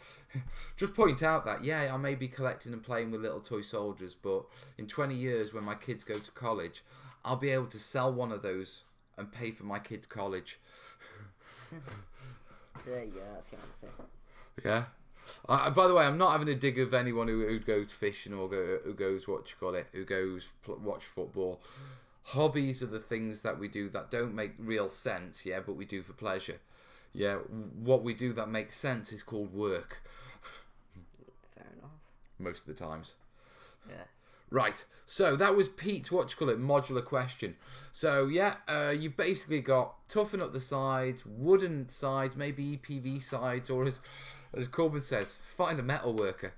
just point out that, yeah, I may be collecting and playing with little toy soldiers, but in 20 years when my kids go to college, I'll be able to sell one of those and pay for my kids' college. There you go, that's the answer. Yeah. By the way, I'm not having a dig of anyone who goes fishing or who goes watch football. Hobbies are the things that we do that don't make real sense, yeah, but we do for pleasure. Yeah, what we do that makes sense is called work. Fair enough. Most of the times. Yeah. Right, so that was Pete's modular question. So yeah, you basically got toughen up the sides, wooden sides, maybe EPV sides, or as Corbin says, find a metal worker.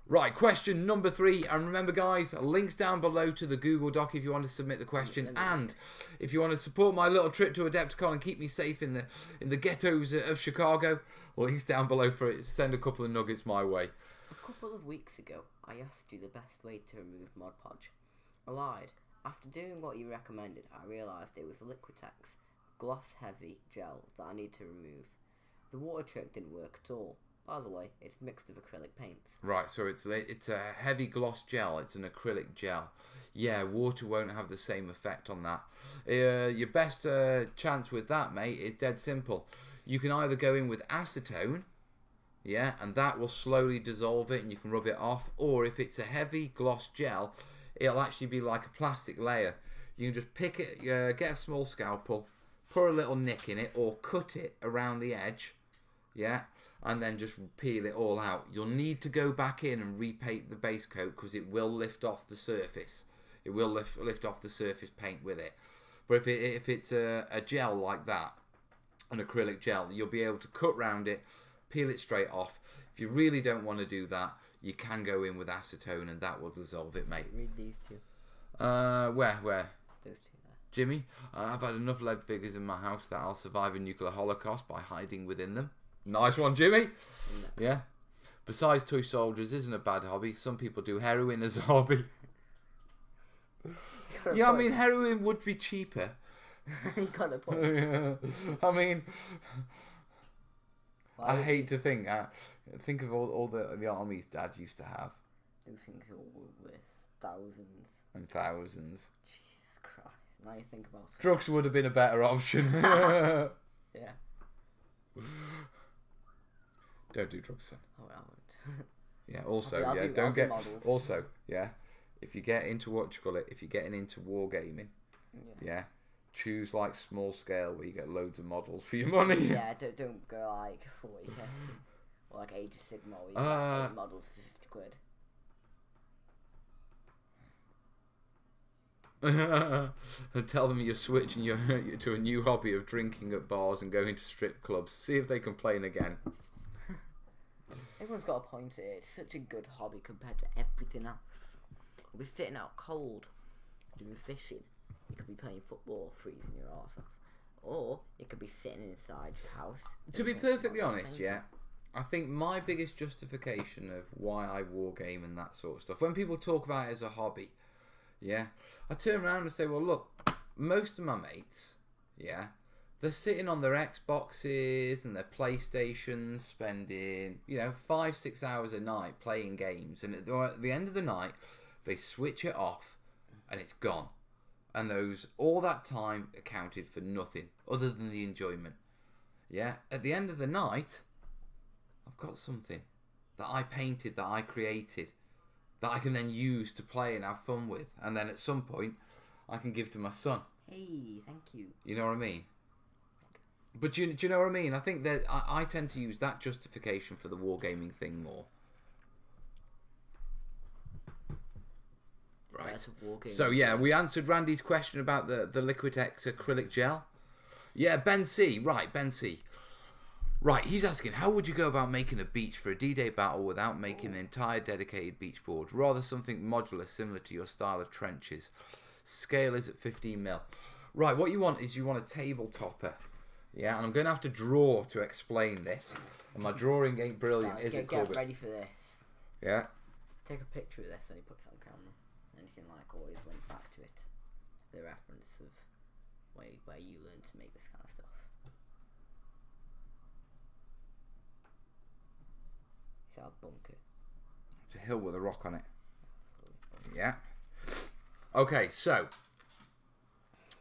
Right, question number 3, and remember guys, links down below to the Google Doc if you want to submit the question, and if you want to support my little trip to Adepticon and keep me safe in the ghettos of Chicago, links down below for it. Send a couple of nuggets my way. A couple of weeks ago, I asked you the best way to remove Mod Podge. I lied. After doing what you recommended, I realised it was Liquitex Gloss Heavy Gel that I need to remove. The water trick didn't work at all. By the way, it's mixed with acrylic paints. Right, so it's a heavy gloss gel. It's an acrylic gel. Yeah, water won't have the same effect on that. Your best chance with that, mate, is dead simple. You can either go in with acetone, yeah, and that will slowly dissolve it and you can rub it off. Or if it's a heavy gloss gel, it'll actually be like a plastic layer. You can just pick it, get a small scalpel, put a little nick in it, or cut it around the edge, yeah, and then just peel it all out. You'll need to go back in and repaint the base coat because it will lift off the surface. It will lift off the surface paint with it. But if it's a gel like that, an acrylic gel, you'll be able to cut round it, peel it straight off. If you really don't want to do that, you can go in with acetone and that will dissolve it, mate. Read these two. Where? Those two there. Jimmy, I've had enough lead figures in my house that I'll survive a nuclear holocaust by hiding within them. Nice one, Jimmy. No. Yeah. Besides, toy soldiers isn't a bad hobby. Some people do heroin as a hobby. Yeah, I mean, heroin would be cheaper. You got a point. Yeah. I mean, I hate to think. Think of all the armies Dad used to have. Those things are all worth thousands. And thousands. Jesus Christ. Now you think about it. Drugs would have been a better option. Yeah. Don't do drugs, son. Oh, I won't. Yeah. Also, I'll don't do get. models. Also, yeah. If you get into if you're getting into wargaming, yeah, choose like small scale where you get loads of models for your money. Yeah. Don't go like 40k or like Age of Sigma where you get 8 models for 50 quid. And tell them you're switching to a new hobby of drinking at bars and going to strip clubs. See if they complain again. Everyone's got a point here. It's such a good hobby compared to everything else. We're sitting out cold, doing fishing. You could be playing football, freezing your arse off. Or you could be sitting inside your house. To be perfectly honest, yeah, I think my biggest justification of why I wargame and that sort of stuff, when people talk about it as a hobby, yeah, I turn around and say, well, look, most of my mates, yeah, they're sitting on their Xboxes and their PlayStations, spending, 5-6 hours a night playing games, and at the end of the night, they switch it off, and it's gone. And all that time accounted for nothing other than the enjoyment. Yeah, at the end of the night, I've got something that I painted, that I created, that I can then use to play and have fun with, and then at some point I can give to my son. Hey, thank you. You know what I mean? But do you know what I mean? I think that I tend to use that justification for the wargaming thing more. Right. So yeah, we answered Randy's question about the Liquitex acrylic gel. Yeah, Ben C. Right, Ben C. Right, he's asking, how would you go about making a beach for a D-Day battle without making the entire dedicated beach board? Rather something modular similar to your style of trenches. Scale is at 15mm. Right, what you want is a table topper. Yeah, and I'm going to have to draw to explain this. And my drawing ain't brilliant, is it, Corbett? Get ready for this. Yeah. Take a picture of this and he puts it on camera. And you can always link back to it. The reference of where you learn to make this kind of stuff. It's our bunker. It's a hill with a rock on it. Yeah. Okay, so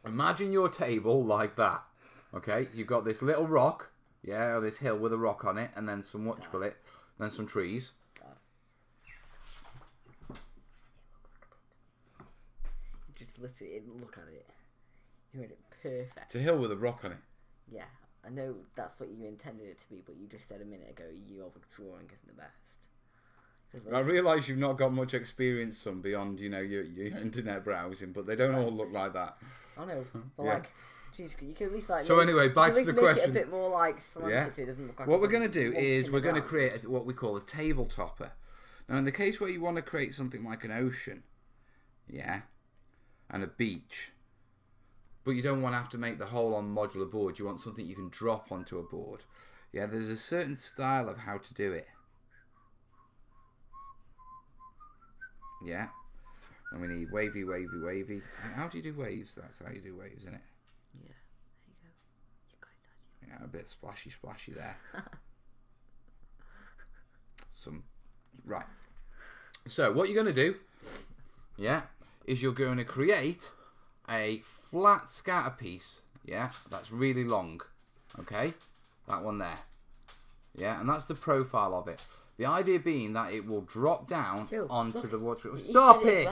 imagine your table like that. Okay, you've got this little rock, yeah, or this hill with a rock on it, and then some then some trees. Just literally look at it. You made it perfect. It's a hill with a rock on it. Yeah, I know that's what you intended it to be, but you just said a minute ago your drawing isn't the best. I realise you've not got much experience, son, beyond your internet browsing, but they don't all look like that. I know, but geez, you can at least So anyway, back to the question. Make it a bit more slanted, so it doesn't look like. What we're going to do is we're going to create what we call a table topper. Now, in the case where you want to create something like an ocean, yeah, and a beach, but you don't want to have to make the whole on modular board. You want something you can drop onto a board. Yeah, there's a certain style of how to do it. Yeah, and we need wavy, wavy, wavy. How do you do waves? That's how you do waves, isn't it? Yeah, there you go. You guys Yeah, a bit splashy there. Right. So what you're going to do, yeah, is you're going to create a flat scatter piece, yeah, that's really long, okay, that one there, yeah, and that's the profile of it. The idea being that it will drop down onto the water. Stop it!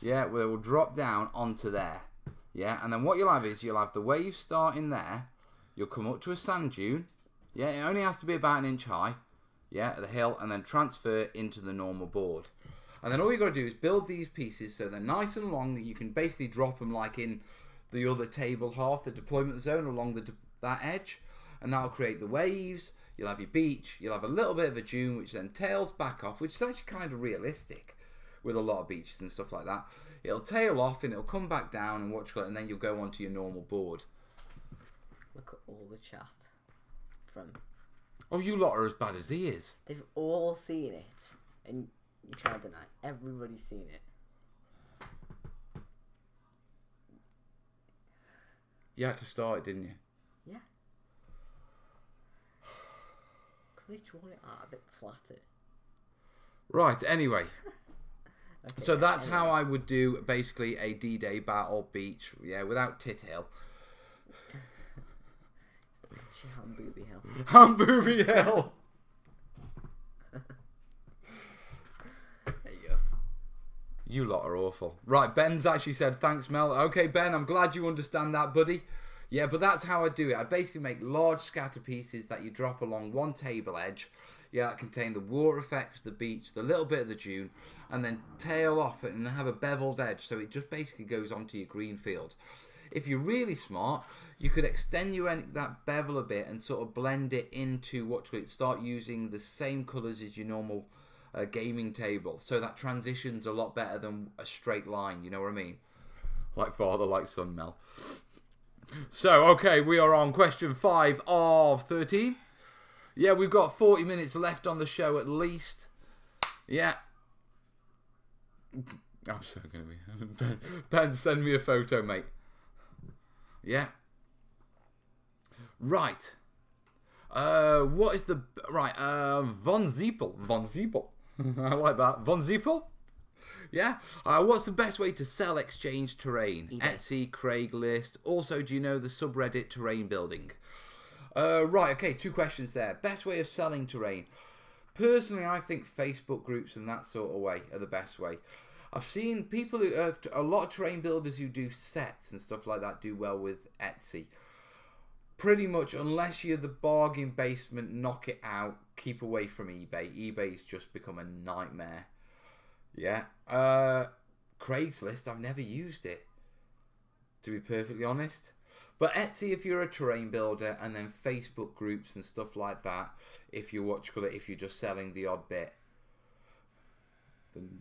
Yeah, well, it will drop down onto there, yeah, and then what you'll have is you'll have the wave starting there, you'll come up to a sand dune, yeah, it only has to be about 1 inch high, yeah, at the hill, and then transfer into the normal board. And then all you've got to do is build these pieces so they're nice and long that you can basically drop them like in the other table half, the deployment zone along that edge. And that'll create the waves, you'll have your beach, you'll have a little bit of a dune which then tails back off, which is actually kind of realistic with a lot of beaches and stuff like that. It'll tail off and it'll come back down and then you'll go onto your normal board. Look at all the chat from... Oh, you lot are as bad as he is. They've all seen it. And you try to deny. Everybody's seen it. You had to start it, didn't you? Yeah. Could they draw it out a bit flatter? Right, anyway. Okay, So that's how I would do basically a D-Day battle beach, yeah, without Tit Hill. Booby Hill. Booby Hill. There you go. You lot are awful. Right, Ben's actually said, thanks, Mel. Okay, Ben, I'm glad you understand that, buddy. Yeah, but that's how I do it. I basically make large scatter pieces that you drop along one table edge. Yeah, that contain the water effects, the beach, the little bit of the dune, and then tail off it and have a beveled edge. So it just basically goes onto your green field. If you're really smart, you could extend that bevel a bit and sort of blend it into start using the same colours as your normal gaming table. So that transition's a lot better than a straight line, you know what I mean? Like father, like son, Mel. So, okay, we are on question 5 of 13. Yeah, we've got 40 minutes left on the show at least. Yeah. I'm so going to be... Ben, send me a photo, mate. Yeah. Right. What is the... Right, Von Ziepel. Von Ziepel. I like that. Von Ziepel? Yeah. What's the best way to sell exchange terrain? eBay. Etsy, Craigslist. Also, do you know the subreddit terrain building? Right, okay, 2 questions there. Best way of selling terrain. Personally, I think Facebook groups and that sort of way are the best way. I've seen people who a lot of terrain builders who do sets and stuff like that do well with Etsy. Pretty much, unless you're the bargain basement, knock it out, keep away from eBay. eBay's just become a nightmare. Yeah. Craigslist, I've never used it, to be perfectly honest. But Etsy, if you're a terrain builder, and then Facebook groups and stuff like that, if you're if you're just selling the odd bit, then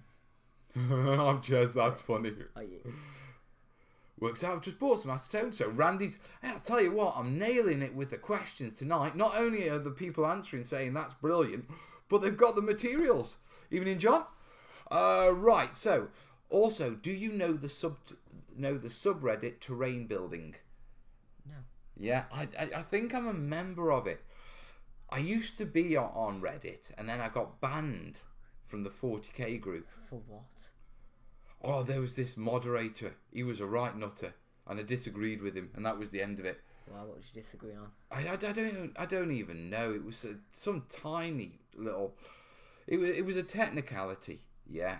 I'm just, that's funny. Oh, yeah. Works out, I've just bought some acetone. So Randy's, hey, I'll tell you what, I'm nailing it with the questions tonight. Not only are the people answering saying that's brilliant, but they've got the materials. Evening, John. Right, so also, do you know the subreddit terrain building? No. Yeah, I think I'm a member of it. I used to be on Reddit, and then I got banned from the 40k group. For what? Oh, there was this moderator. He was a right nutter, and I disagreed with him, and that was the end of it. Well, what did you disagree on? I don't even know. It was some tiny little. It was a technicality, yeah.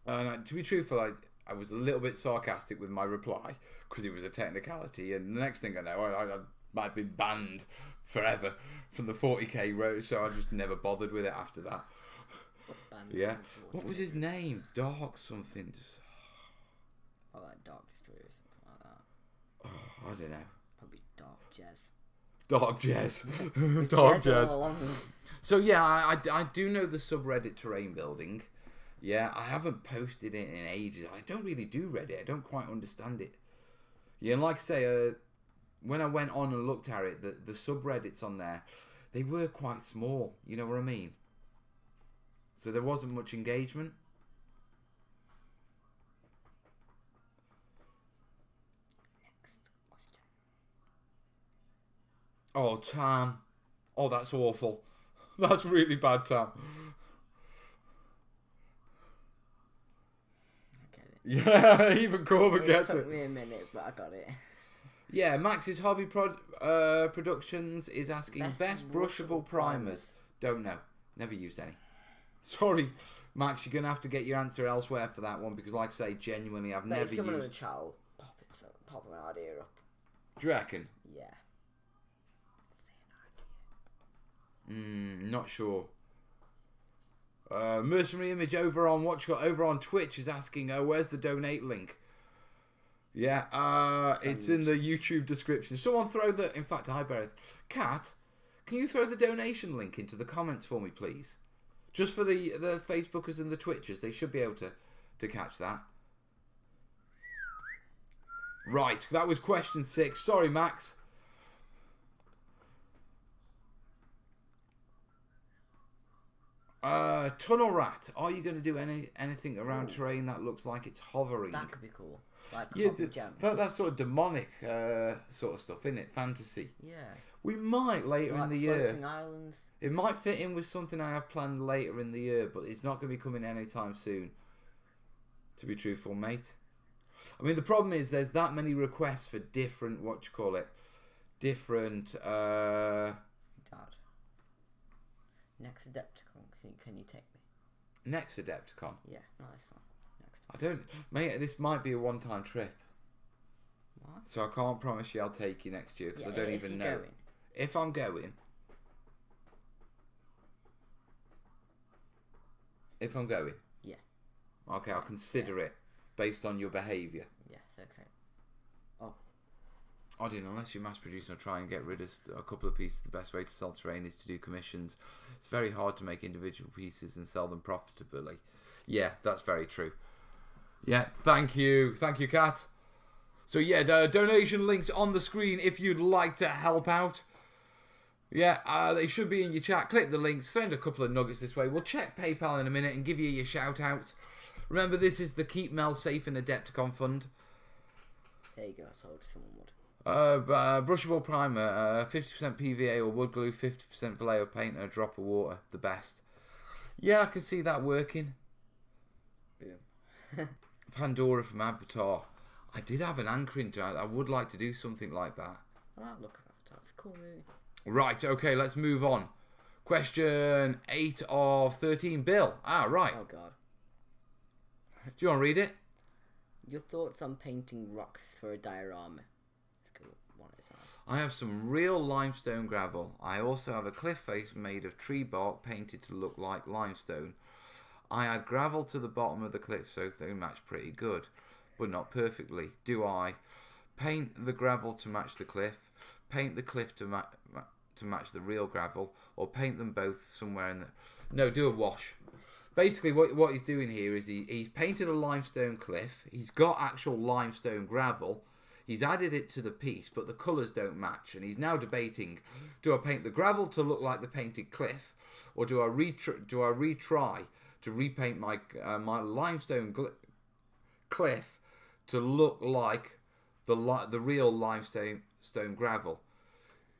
And to be truthful, I was a little bit sarcastic with my reply because it was a technicality, and the next thing I know, I might have been banned forever from the 40k road, so I just never bothered with it after that. Yeah. What was his name? Dark something. Oh, like Dark Destroyer or something like that. Oh, I don't know. Probably Dark Jez. Dark Jez. Dark Jez. Jez. So yeah, I do know the subreddit terrain building. Yeah, I haven't posted it in ages. I don't really do Reddit. I don't quite understand it. Yeah, and like I say, when I went on and looked at it, the subreddits on there, they were quite small. You know what I mean? So there wasn't much engagement. Next question. Oh, Tam. Oh, that's awful. That's really bad, Tam. I get it. Yeah, even Corbin gets it. It took me a minute, but I got it. Yeah, Max's Hobby Productions is asking best brushable primers. Don't know. Never used any. Sorry, Max, you're going to have to get your answer elsewhere for that one because, like I say, genuinely, I've never used... Someone in the chat will pop an idea up. Do you reckon? Yeah. Not sure. Mercenary Image over on over on Twitch is asking, where's the donate link? Yeah, it's in the YouTube description. Someone throw the... In fact, hi, Bereth. Kat, can you throw the donation link into the comments for me, please? Just for the Facebookers and the Twitchers. They should be able to catch that. Right, that was question 6. Sorry, Max. Tunnel Rat, are you going to do anything around terrain that looks like it's hovering? That could be cool. Like yeah, that's sort of demonic sort of stuff, isn't it? Fantasy. Yeah. We might later in the year. Islands. It might fit in with something I have planned later in the year, but it's not going to be coming anytime soon. To be truthful, mate. I mean, the problem is there's that many requests for different, different... Dad. Next Adepticon, can you take me? Next Adepticon? Yeah, no, that's fine. Next I don't... Mate, this might be a one-time trip. What? So I can't promise you I'll take you next year, because I don't even know. Going. If I'm going... If I'm going? Yeah. Okay, I'll consider it based on your behaviour. Yes, okay. Oh. I don't know, unless you're mass producing or try and get rid of a couple of pieces, the best way to sell terrain is to do commissions. It's very hard to make individual pieces and sell them profitably. Yeah, that's very true. Yeah, thank you. Thank you, Kat. So yeah, the donation links on the screen if you'd like to help out. Yeah, they should be in your chat. Click the links, send a couple of nuggets this way. We'll check PayPal in a minute and give you your shout outs. Remember, this is the Keep Mel Safe in Adepticon Fund. There you go, I told you someone would. Brushable primer, 50% PVA or wood glue, 50% Vallejo paint and a drop of water, the best. Yeah, I can see that working. Boom. Pandora from Avatar. I did have an anchoring to it. I would like to do something like that. I like the look of Avatar. It's a cool movie. Right, okay, let's move on. Question 8 of 13. Bill. Ah, right. Oh, God. Do you want to read it? Your thoughts on painting rocks for a diorama? It's cool. One at a time. I have some real limestone gravel. I also have a cliff face made of tree bark painted to look like limestone. I add gravel to the bottom of the cliff so they match pretty good, but not perfectly. Do I paint the gravel to match the cliff, paint the cliff to match the real gravel, or paint them both somewhere in the... No, do a wash. Basically, what he's doing here is he's painted a limestone cliff. He's got actual limestone gravel. He's added it to the piece, but the colours don't match. And he's now debating, do I paint the gravel to look like the painted cliff, or do I retry to repaint my my limestone cliff to look like the real limestone gravel?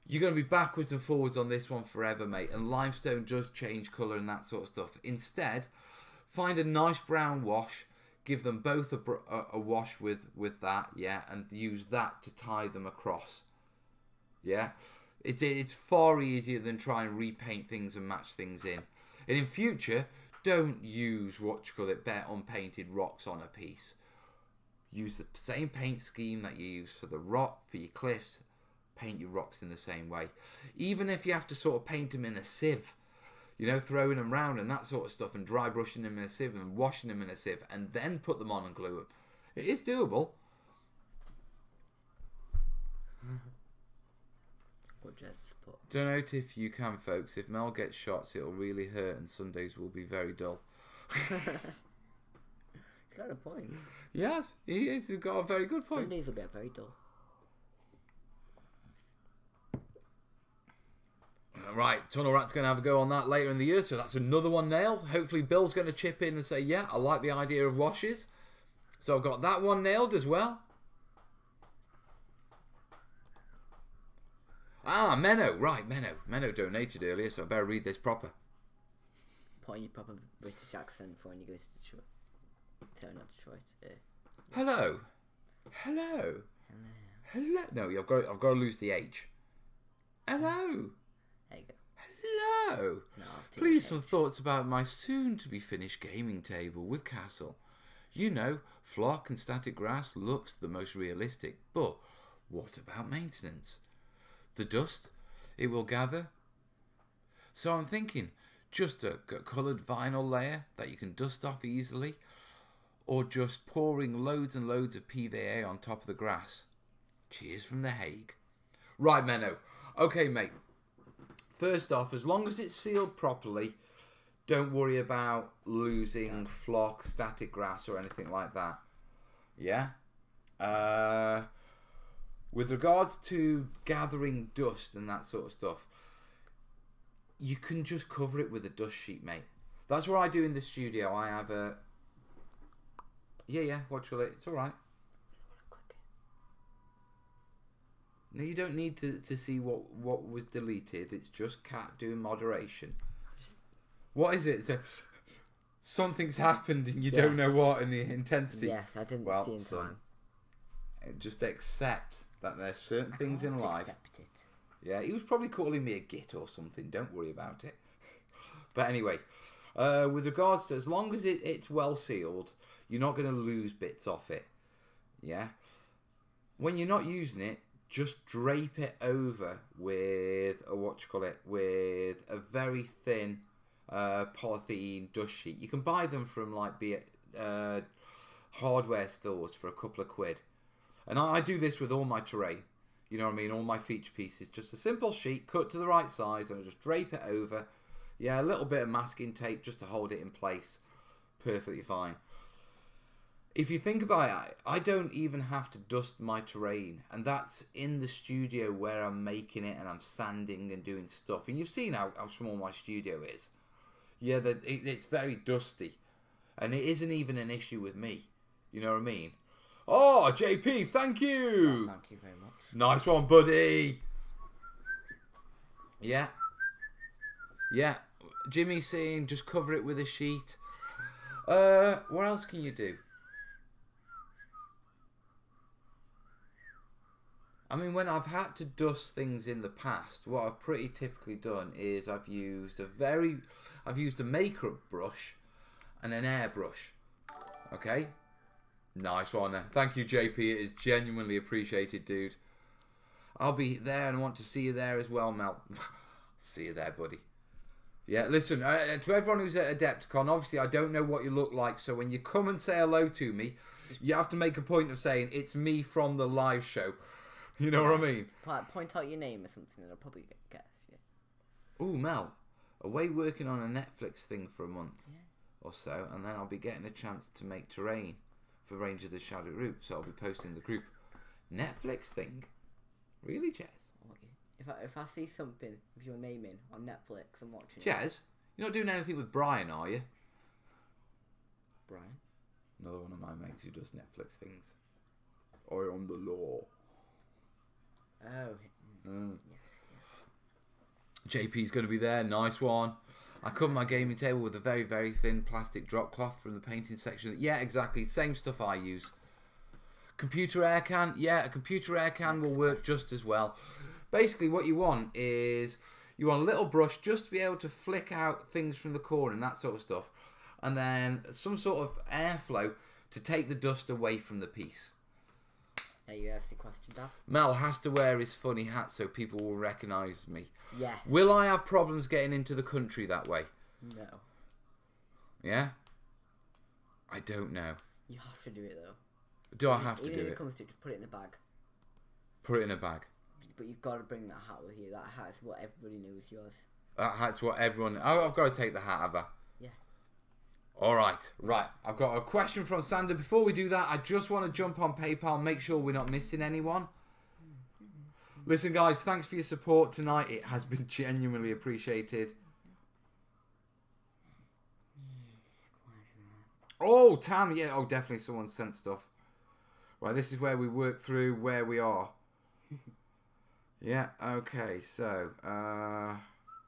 You're going to be backwards and forwards on this one forever, mate. And limestone does change colour and that sort of stuff. Instead, find a nice brown wash. Give them both a wash with that, yeah, and use that to tie them across. Yeah, it's far easier than trying to repaint things and match things in. And in future, don't use bare unpainted rocks on a piece. Use the same paint scheme that you use for the rock, for your cliffs. Paint your rocks in the same way. Even if you have to sort of paint them in a sieve, you know, throwing them round and that sort of stuff, and dry brushing them in a sieve and washing them in a sieve and then put them on and glue them. It is doable. Donate if you can, folks. If Mel gets shots, it'll really hurt and Sundays will be very dull. He's got a point. Yes, he's got a very good point. Sundays will get very dull. Right, Tunnel Rat's going to have a go on that later in the year, so that's another one nailed. Hopefully Bill's going to chip in and say, yeah, I like the idea of washes. So I've got that one nailed as well. Ah, Menno. Right, Menno. Menno donated earlier, so I better read this proper. Put on your proper British accent for when you go to Detroit. Sorry, not Detroit. Hello. Hello. Hello. No, I've got to lose the H. Hello. There you go. Hello. No, Please, some thoughts about my soon-to-be finished gaming table with Castle. You know, flock and static grass looks the most realistic, but what about maintenance? The dust it will gather? So I'm thinking, just a coloured vinyl layer that you can dust off easily, or just pouring loads and loads of PVA on top of the grass. Cheers from The Hague. Right, Menno. Okay, mate. First off, as long as it's sealed properly, don't worry about losing flock, static grass, or anything like that. Yeah? With regards to gathering dust and that sort of stuff, you can just cover it with a dust sheet, mate. That's what I do in the studio. I have a... Yeah, watch it. It's alright. No, you don't need to see what was deleted. It's just Cat doing moderation. What is it? So, something's happened and you don't know what in the intensity. Yes, I didn't see in time. Just accept that there's certain things in life. Accept it. Yeah, he was probably calling me a git or something. Don't worry about it. But anyway, with regards to, as long as it's well sealed, you're not going to lose bits off it. Yeah? When you're not using it, just drape it over with with a very thin polythene dust sheet. You can buy them from hardware stores for a couple of quid. And I do this with all my terrain. You know what I mean? All my feature pieces. Just a simple sheet, cut to the right size, and I just drape it over. Yeah, a little bit of masking tape just to hold it in place. Perfectly fine. If you think about it, I don't even have to dust my terrain. And that's in the studio where I'm making it and I'm sanding and doing stuff. And you've seen how small my studio is. Yeah, it's very dusty. And it isn't even an issue with me. You know what I mean? Oh, JP, thank you. Oh, thank you very much. Nice one, buddy. Yeah. Yeah. Jimmy's saying just cover it with a sheet. What else can you do? I mean, when I've had to dust things in the past, what I've pretty typically done is I've used a makeup brush and an airbrush. Okay? Nice one then. Thank you, JP. It is genuinely appreciated, dude. I'll be there and want to see you there as well, Mel. See you there, buddy. Yeah, listen, to everyone who's at Adepticon, obviously I don't know what you look like, so when you come and say hello to me, you have to make a point of saying, it's me from the live show. You know what I mean? Point out your name or something and I'll probably guess, yeah. Ooh, Mel. Away working on a Netflix thing for a month or so, and then I'll be getting a chance to make terrain for Range of the Shadow Root, so I'll be posting in the group. Netflix thing? Really, Jez? If I see something with your name in on Netflix, I'm watching it. Jez, you're not doing anything with Brian, are you? Brian? Another one of my mates who does Netflix things. I am the law. Oh. Yes. JP's going to be there. Nice one. I cover my gaming table with a very, very thin plastic drop cloth from the painting section. Yeah, exactly. Same stuff I use. Computer air can. Yeah, a computer air can will work just as well. Basically, what you want is you want a little brush just to be able to flick out things from the corner and that sort of stuff. And then some sort of airflow to take the dust away from the piece. There you ask the question, Dad. Mel has to wear his funny hat so people will recognise me. Yes. Will I have problems getting into the country that way? No. Yeah? I don't know. You have to do it, though. Do I have to do Even if it? it comes to it, just put it in a bag. Put it in a bag. But you've got to bring that hat with you. That hat is what everybody knows yours. That hat's what everyone... Oh, I've got to take the hat, have I? Yeah. Alright, right. I've got a question from Sander. Before we do that, I just want to jump on PayPal, make sure we're not missing anyone. Listen, guys, thanks for your support tonight. It has been genuinely appreciated. Oh, Tam, yeah. Oh, definitely someone sent stuff. Right, this is where we work through where we are. Yeah, okay, so,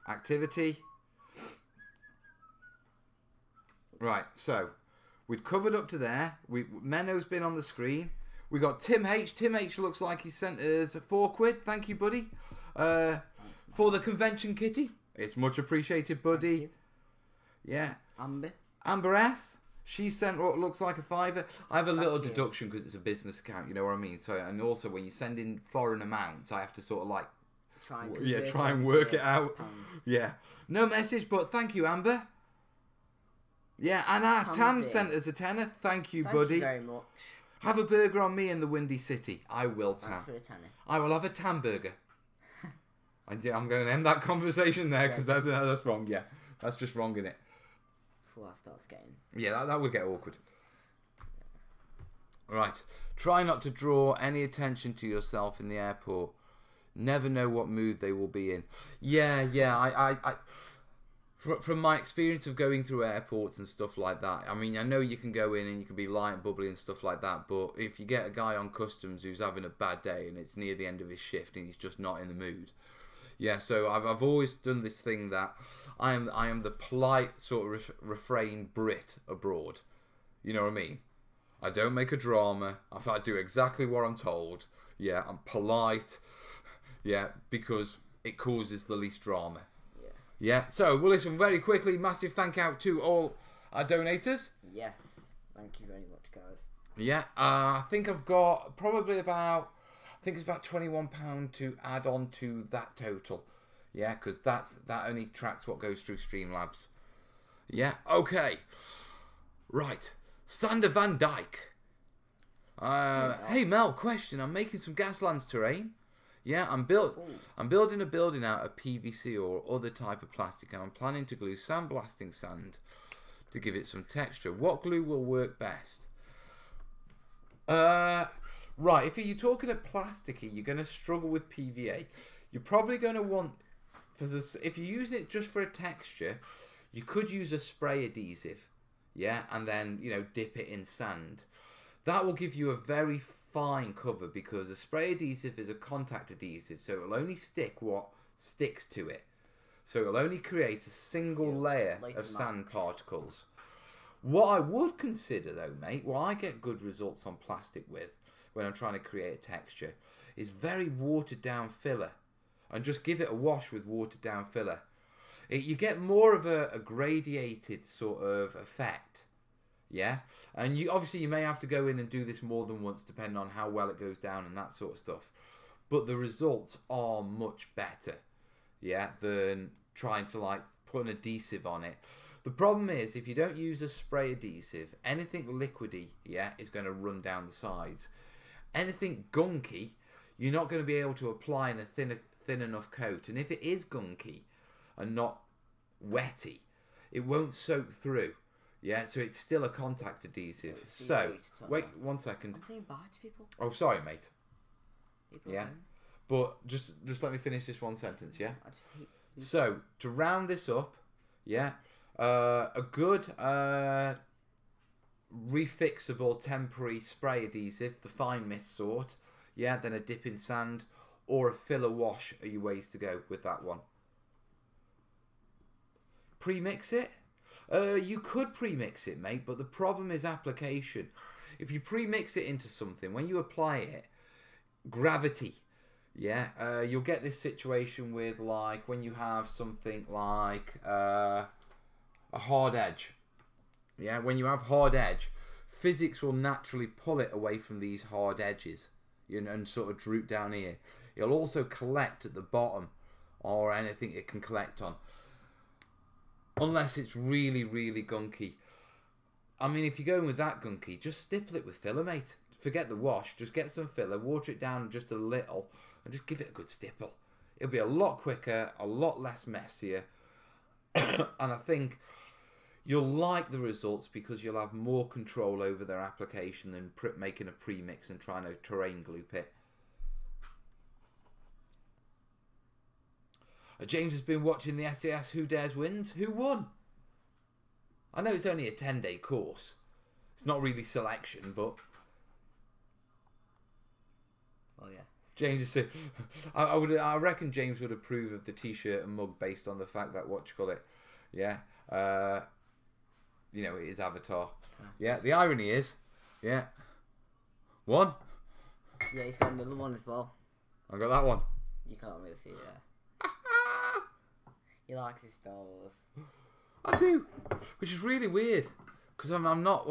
activity. Right, so, we'd covered up to there. Menno's been on the screen. We got Tim H. Tim H looks like he sent us £4. Thank you, buddy. For the convention kitty. It's much appreciated, buddy. Yeah. Amber F. She sent what looks like a £5. I have a little deduction because it's a business account, you know what I mean? So, and also when you send in foreign amounts, I have to sort of like try and work it out. Yeah. No message, but thank you, Amber. Yeah, and Tam sent us a tenner. Thank you, buddy. Thank you very much. Have a burger on me in the Windy City. I will, Tam. Thanks for the tenner. I will have a Tam burger. I'm going to end that conversation there because that's wrong. Yeah, that's just wrong, isn't it? Before I start getting. Yeah, that would get awkward. Right. Try not to draw any attention to yourself in the airport. Never know what mood they will be in. Yeah. I from my experience of going through airports and stuff like that, I mean, I know you can go in and you can be light, bubbly and stuff like that, but if you get a guy on customs who's having a bad day and it's near the end of his shift and he's just not in the mood, yeah, so I've always done this thing that I am the polite sort of refrain Brit abroad. You know what I mean? I don't make a drama. I do exactly what I'm told. Yeah, I'm polite. Yeah, because it causes the least drama. Yeah, so we'll listen very quickly. Massive thank out to all our donators. Yes, thank you very much, guys. Yeah, I think I've got probably about, I think it's about £21 to add on to that total. Yeah, because that only tracks what goes through Streamlabs. Yeah, okay. Right, Sander Van Dyke. Hey Mel, question. I'm making some Gaslands terrain. Yeah, I'm building a building out of PVC or other type of plastic, and I'm planning to glue sandblasting sand to give it some texture. What glue will work best? Right, if you're talking of plasticky, you're going to struggle with PVA. You're probably going to want, for this, if you're using it just for a texture, you could use a spray adhesive, yeah, and then, you know, dip it in sand. That will give you a very fine cover because a spray adhesive is a contact adhesive, so it'll only stick what sticks to it. So it'll only create a single layer of sand particles. What I would consider though, mate, what I get good results on plastic with when I'm trying to create a texture is very watered down filler, and just give it a wash with watered down filler. You get more of a gradiated sort of effect. Yeah, and you obviously you may have to go in and do this more than once depending on how well it goes down and that sort of stuff, but the results are much better, yeah, than trying to like put an adhesive on it. The problem is if you don't use a spray adhesive, anything liquidy, yeah, is going to run down the sides. Anything gunky, you're not going to be able to apply in a thin enough coat, and if it is gunky and not wetty, it won't soak through. Yeah, so it's still a contact adhesive. So, wait 1 second. I'm saying bye to people. Oh, sorry, mate. People yeah, don't. but just let me finish this one sentence, yeah? I just hate these. So, to round this up, yeah, a good refixable temporary spray adhesive, the fine mist sort, yeah, then a dip in sand, or a filler wash are your ways to go with that one. Pre-mix it? You could pre-mix it, mate, but the problem is application. If you pre-mix it into something, when you apply it, gravity, yeah, you'll get this situation with, like, when you have something like a hard edge. Yeah, when you have hard edge, physics will naturally pull it away from these hard edges, you know, and sort of droop down here. It'll also collect at the bottom, or anything it can collect on. Unless it's really, really gunky. I mean, if you're going with that gunky, just stipple it with filler, mate. Forget the wash. Just get some filler, water it down just a little, and just give it a good stipple. It'll be a lot quicker, a lot less messier. And I think you'll like the results because you'll have more control over their application than making a pre-mix and trying to terrain glue it. James has been watching the SAS Who Dares Wins. Who won? I know it's only a 10-day course. It's not really selection, but... Oh yeah, James is saying, I reckon James would approve of the T-shirt and mug based on the fact that yeah, you know, it is Avatar. Yeah, the irony is, yeah, one. Yeah, he's got another one as well. I got that one. You can't really see it. Yeah. He likes his Star Wars. I do, which is really weird because I'm not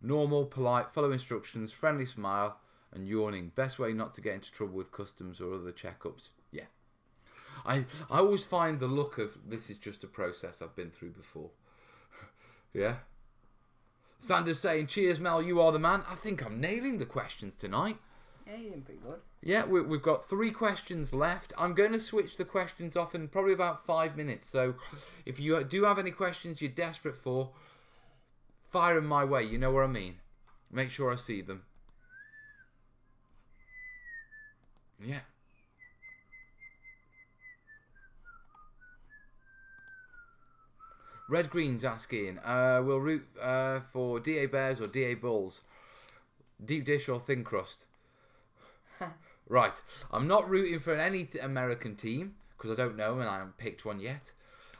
normal, polite, follow instructions, friendly smile, and yawning. Best way not to get into trouble with customs or other checkups. Yeah, I always find the look of this is just a process I've been through before. Yeah. Sanders saying, cheers Mel, you are the man. I think I'm nailing the questions tonight. Yeah, you're doing pretty good. Yeah, we've got 3 questions left. I'm going to switch the questions off in probably about 5 minutes. So if you do have any questions you're desperate for, fire them my way. You know what I mean. Make sure I see them. Yeah. Red Green's asking, we'll root for DA Bears or DA Bulls. Deep dish or thin crust? Right. I'm not rooting for any American team because I don't know and I haven't picked one yet.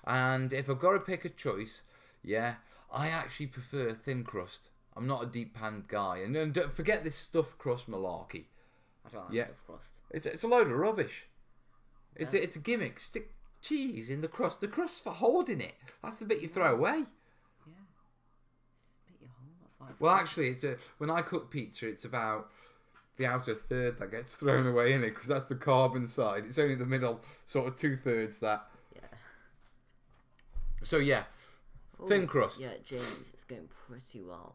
And if I've got to pick a choice, yeah, I actually prefer thin crust. I'm not a deep pan guy. And don't forget this stuffed crust malarkey. I don't like stuffed crust. It's a load of rubbish. It's a gimmick. Stick cheese in the crust. The crust's for holding it. That's the bit you throw away. Yeah. Bit you hold. That's why it's Well, actually, when I cook pizza, it's about the outer third that gets thrown away in it because that's the carbon side. It's only the middle, sort of 2/3 that. Yeah. So yeah, thin crust. Yeah, James, it's going pretty well.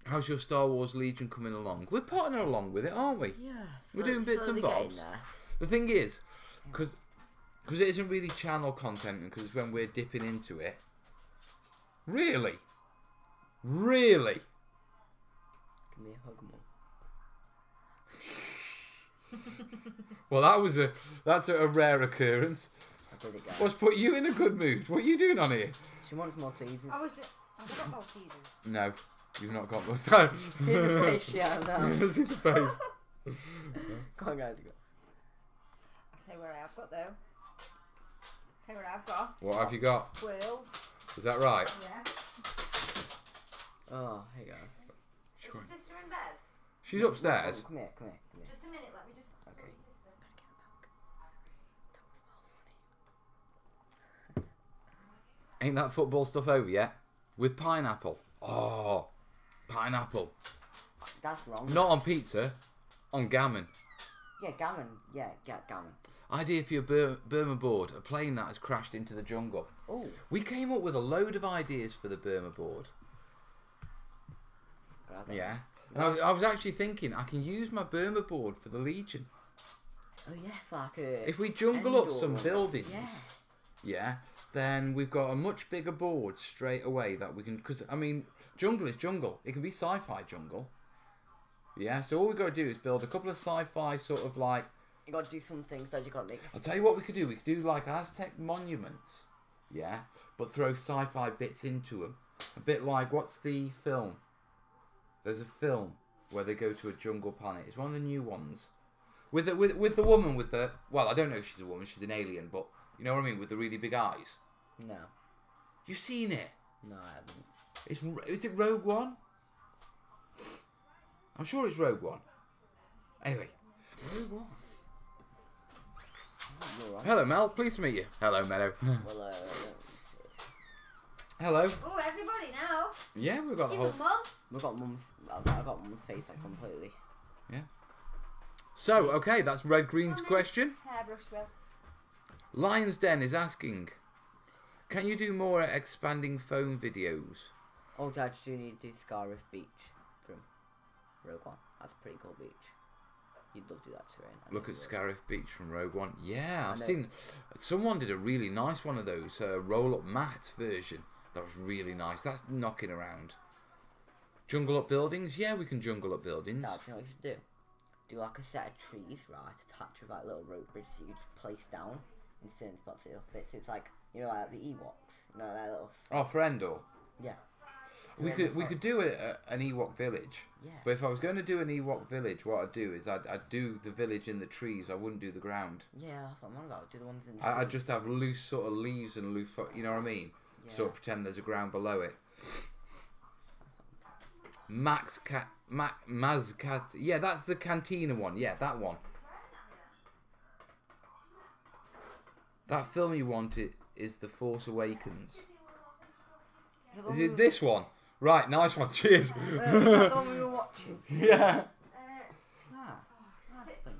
How's your Star Wars Legion coming along? We're partnering along with it, aren't we? Yeah. We're doing bits and bobs. The thing is, because it isn't really channel content, because it's when we're dipping into it. Really? Really? Give me a hug, Mum. Well, that's a rare occurrence. I did it, guys. What's put you in a good mood? What are you doing on here? She wants Maltesers. I've got Maltesers. No, you've not got one. See the face, yeah, no. See the face. Go on, guys, go. I'll tell you where I have got, though. Tell you what I've got. What have you got? Twirls. Is that right? Yeah. Oh, hey, guys. Is your sister in bed? She's upstairs. Come here. Just a minute, let me just... Okay. Sorry, sister. Ain't that football stuff over yet? With pineapple. Oh, pineapple. That's wrong. Not on pizza, on gammon. Yeah, gammon. Yeah, gammon. Idea for your Burma board. A plane that has crashed into the jungle. Oh. We came up with a load of ideas for the Burma board. Yeah. And I was actually thinking I can use my Burma board for the Legion. Oh yeah, fuck it. If we jungle up some buildings, yeah, then we've got a much bigger board straight away that we can. Because I mean, jungle is jungle. It can be sci-fi jungle. Yeah. So all we got to do is build a couple of sci-fi sort of like. You got to do some things that you got to make. I'll tell you what we could do. We could do like Aztec monuments. Yeah, but throw sci-fi bits into them. A bit like what's the film? There's a film where they go to a jungle planet. It's one of the new ones. With the woman with the... Well, I don't know if she's a woman. She's an alien. But you know what I mean? With the really big eyes. No. You've seen it? No, I haven't. Is it Rogue One? I'm sure it's Rogue One. Anyway. Rogue One. Oh, right. Hello, Mel. Pleased to meet you. Hello, Meadow. Well, Hello. Oh, everybody now. Yeah, we've got the Even whole... Mum. I've got Mum's face on completely. Yeah. So, okay, that's Red Green's question. Hairbrush, Will. Lion's Den is asking, can you do more expanding phone videos? Oh, Dad, you need to do Scarif Beach from Rogue One. That's a pretty cool beach. You'd love to do that terrain. Look at Scarif Beach from Rogue One. Yeah, I've seen... Someone did a really nice one of those, roll-up mat version. That was really nice. That's knocking around. Jungle up buildings? Yeah, we can jungle up buildings. Dad, you know what you should do? Do like a set of trees, right, attached with like little rope bridges that you just place down in certain spots that it'll fit. So it's like, you know, like the Ewoks. You know, that little... Oh, for Endor? Yeah. We could do an Ewok village. Yeah. But if I was going to do an Ewok village, what I'd do is I'd do the village in the trees. I wouldn't do the ground. Yeah, that's what I'm on about. Do the ones in the I'd trees. just have loose sort of leaves and loose, you know what I mean? Yeah. Sort of pretend there's a ground below it. Mazcat. Yeah, that's the Cantina one. Yeah, that one. That film you wanted is The Force Awakens. Is it this one? Right, nice one. Cheers. Is that the one we were watching? Yeah.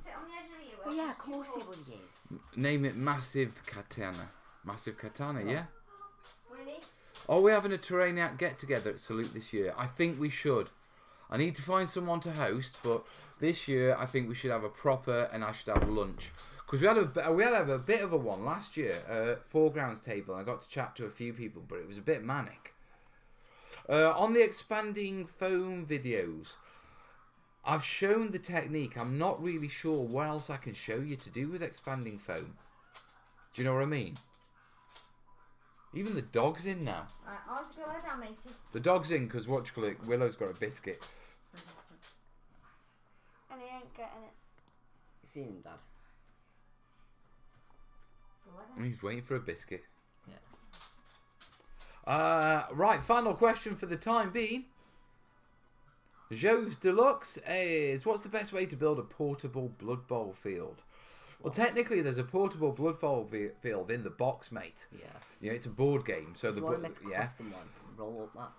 Sit on the edge of you. Well, yeah, of course it would, yes. Name it Massive Katana. Massive Katana, yeah? Really? Are we having a terrainiac get-together at Salute this year? I think we should. I need to find someone to host, but this year I think we should have a proper, and I should have lunch. Because we had a bit of a one last year, foregrounds table, and I got to chat to a few people, but it was a bit manic. On the expanding foam videos, I've shown the technique. I'm not really sure what else I can show you to do with expanding foam. Do you know what I mean? Even the dog's in now. Right, I'll just go lie down, matey. The dog's in because Willow's got a biscuit. And he ain't getting it. You seen him, Dad? Go lie down. And he's waiting for a biscuit. Yeah. Right, final question for the time being. Joe's Deluxe is, what's the best way to build a portable Blood Bowl field? Well, technically, there's a portable Blood Bowl field in the box, mate. Yeah. You know, it's a board game, so You the want to make a yeah. custom one? Roll up that.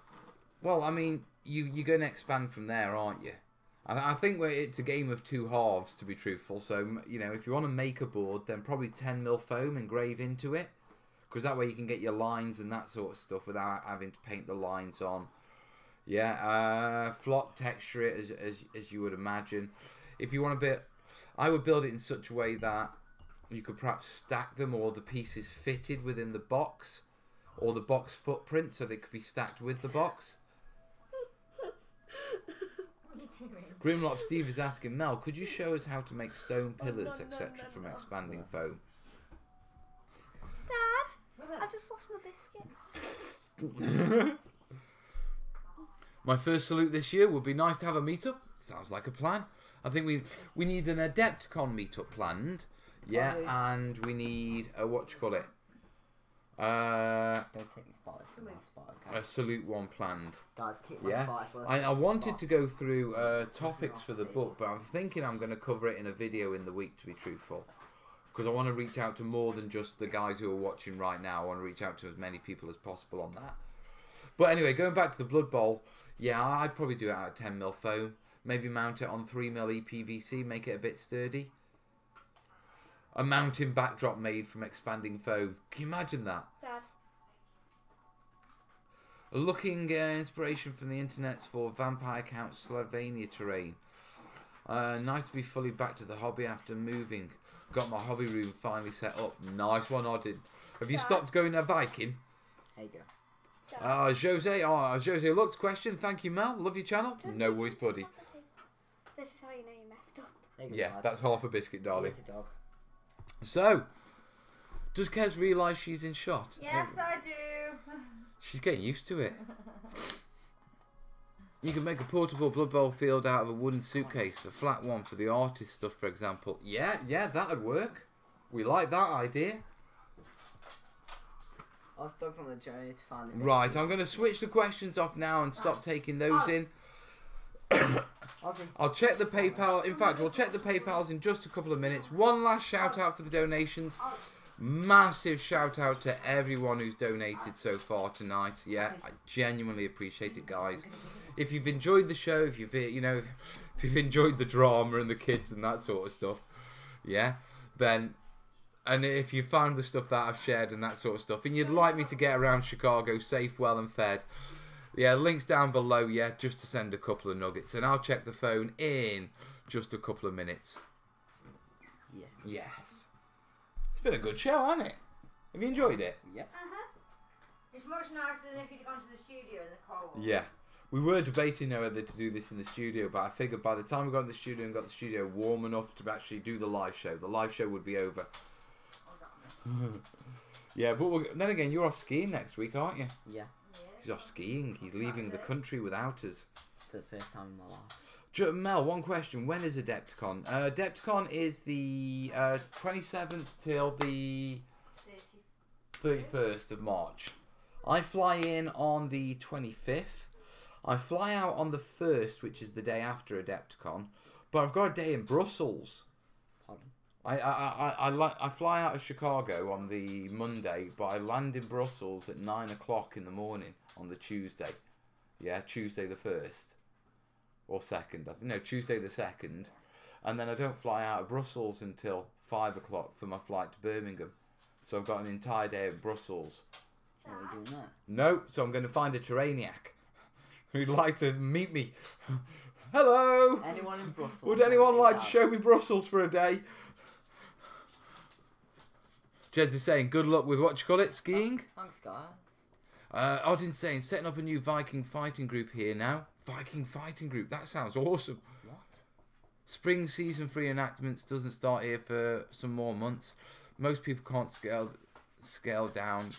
Well, I mean, you're going to expand from there, aren't you? I think it's a game of two halves, to be truthful. So, you know, if you want to make a board, then probably 10mm foam engrave into it, because that way you can get your lines and that sort of stuff without having to paint the lines on. Yeah, flock texture it as you would imagine. If you want a bit, I would build it in such a way that you could perhaps stack them, or the pieces fitted within the box, or the box footprint, so they could be stacked with the box. What are you doing? Grimlock Steve is asking, Mel, could you show us how to make stone pillars, etc. from expanding foam? Dad, I've just lost my biscuit. My first salute this year would be nice to have a meetup. Sounds like a plan. I think we need an Adepticon meetup planned. Yeah, and we need a what you call it? Don't take me spot. It's my spot, okay? A salute one planned. Guys, keep my Yeah, spot. I wanted to go through topics for the book, but I'm thinking I'm going to cover it in a video in the week, to be truthful, because I want to reach out to more than just the guys who are watching right now. I want to reach out to as many people as possible on that. But anyway, going back to the Blood Bowl, yeah, I'd probably do it out of 10mm foam. Maybe mount it on 3mm EPVC, make it a bit sturdy. A mountain backdrop made from expanding foam. Can you imagine that? Dad. Looking inspiration from the internets for Vampire Count Slovenia terrain. Nice to be fully back to the hobby after moving. Got my hobby room finally set up. Nice one, I did. Have you stopped going to Viking? There you go. Jose looks question. Thank you, Mel. Love your channel. No worries, buddy. This is how you know you messed up. There you go, Yeah, Dad. that's half a biscuit, darling. Here's the dog. So, does Kez realise she's in shot? Yes, I do. She's getting used to it. You can make a portable Blood Bowl field out of a wooden suitcase, a flat one for the artist stuff, for example. Yeah, that'd work. We like that idea. I was stuck on the journey to find the Right, I'm going to switch the questions off now and stop taking those in. I'll check the PayPal. In fact, we'll check the PayPals in just a couple of minutes. One last shout out for the donations. Massive shout out to everyone who's donated so far tonight. Yeah, I genuinely appreciate it, guys. If you've enjoyed the show, if you've enjoyed the drama and the kids and that sort of stuff, yeah, then, and if you found the stuff that I've shared and that sort of stuff, and you'd like me to get around Chicago safe, well and fed, yeah, links down below, yeah, just to send a couple of nuggets, and I'll check the phone in just a couple of minutes. Yeah. Yes. It's been a good show, hasn't it? Have you enjoyed it? Yep. It's much nicer than if you'd gone to the studio in the cold. Yeah. We were debating whether to do this in the studio, but I figured by the time we got in the studio and got the studio warm enough to actually do the live show would be over. Yeah, but then again, you're off skiing next week, aren't you? Yeah. He's off skiing. He's leaving the country without us. For the first time in my life. Mel, one question. When is Adepticon? Adepticon is the 27th till the 31st of March. I fly in on the 25th. I fly out on the 1st, which is the day after Adepticon. But I've got a day in Brussels. Pardon? I fly out of Chicago on the Monday, but I land in Brussels at 9 o'clock in the morning on the Tuesday. Yeah, Tuesday the 1st. Or 2nd. I think, no, Tuesday the 2nd. And then I don't fly out of Brussels until 5 o'clock for my flight to Birmingham. So I've got an entire day in Brussels. What are we doing there? No, so I'm going to find a terrainiac who'd like to meet me. Hello! Anyone in Brussels? Would anyone like to show me Brussels for a day? Jez is saying, good luck with what you call it, skiing? Thanks, guys. Odin's saying, setting up a new Viking fighting group here now. Viking fighting group, that sounds awesome. What? Spring season 3 enactments doesn't start here for some more months. Most people can't scale down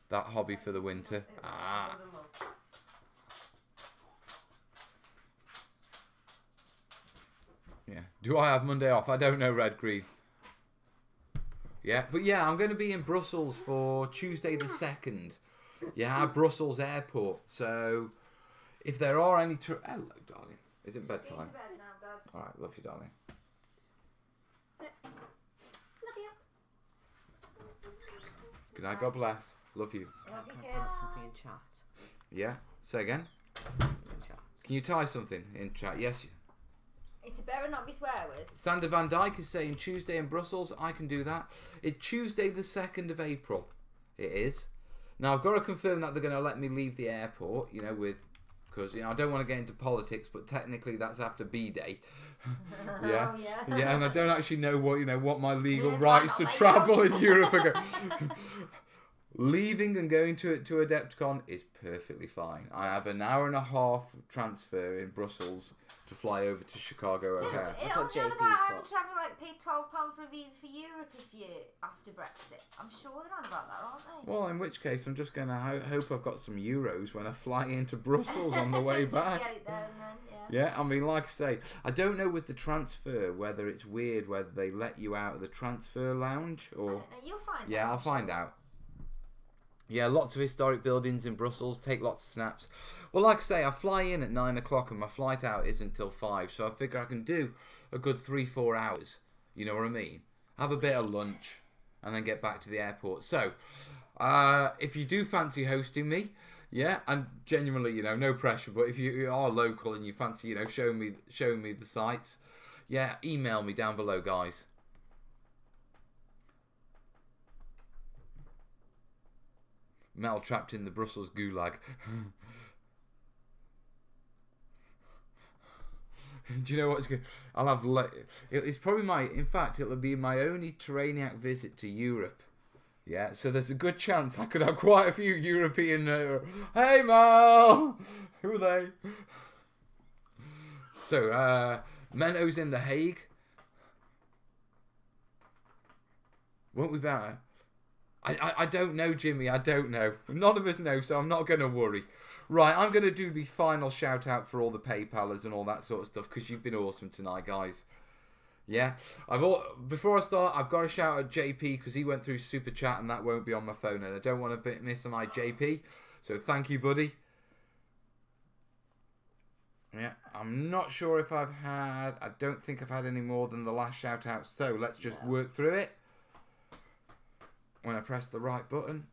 that hobby for the winter. Ah. Yeah. Do I have Monday off? I don't know, Red Green. Yeah, but yeah, I'm going to be in Brussels for Tuesday the 2nd. Yeah, Brussels Airport. So, if there are any... Hello, darling. Is it bedtime? It's bed now, Dad. All right, love you, darling. Love you. Good night, God bless. Love you. Love you, Can I kids. type something in chat? Yeah? Say again? In chat. Can you tie something in chat? Yes. It's better not be swear words. Sander Van Dyke is saying Tuesday in Brussels. I can do that. It's Tuesday the 2nd of April. It is. Now, I've got to confirm that they're going to let me leave the airport, you know, because, you know, I don't want to get into politics, but technically that's after B-Day. Yeah. Oh, yeah. Yeah, and I don't actually know what my legal Yeah, rights to my travel God. in Europe are. Leaving and going to Adepticon is perfectly fine. I have an hour and a half transfer in Brussels to fly over to Chicago O'Hare. It thought only on JP's about having got- to travel like pay £12 for a visa for Europe if you after Brexit. I'm sure they're on about that, aren't they? Well, in which case, I'm just going to hope I've got some euros when I fly into Brussels on the way Just back. get it there and then, yeah. Yeah, I mean, like I say, I don't know with the transfer whether it's weird whether they let you out of the transfer lounge I or... don't know. You'll find out. Yeah, I'll I'm find sure. out. Yeah, lots of historic buildings in Brussels. Take lots of snaps. Well, like I say, I fly in at 9 o'clock and my flight out isn't until 5. So I figure I can do a good 3-4 hours. You know what I mean? Have a bit of lunch and then get back to the airport. So, if you do fancy hosting me, yeah, and genuinely, you know, no pressure. But if you are local and you fancy, you know, showing me the sites, yeah, email me down below, guys. Mel trapped in the Brussels gulag. Do you know what's good? I'll have... It's probably in fact, it'll be my only terrainiac visit to Europe. Yeah, so there's a good chance I could have quite a few European... hey, Mel! Who are they? So, Menno's in The Hague. Won't we better? I don't know, Jimmy. I don't know. None of us know, so I'm not going to worry. Right, I'm going to do the final shout-out for all the PayPalers and all that sort of stuff, because you've been awesome tonight, guys. Yeah? Before I start, I've got to shout out JP, because he went through Super Chat, and that won't be on my phone, and I don't want to miss my JP. So thank you, buddy. Yeah, I'm not sure if I've had... I don't think I've had any more than the last shout-out, so let's just work through it. When I press the right button.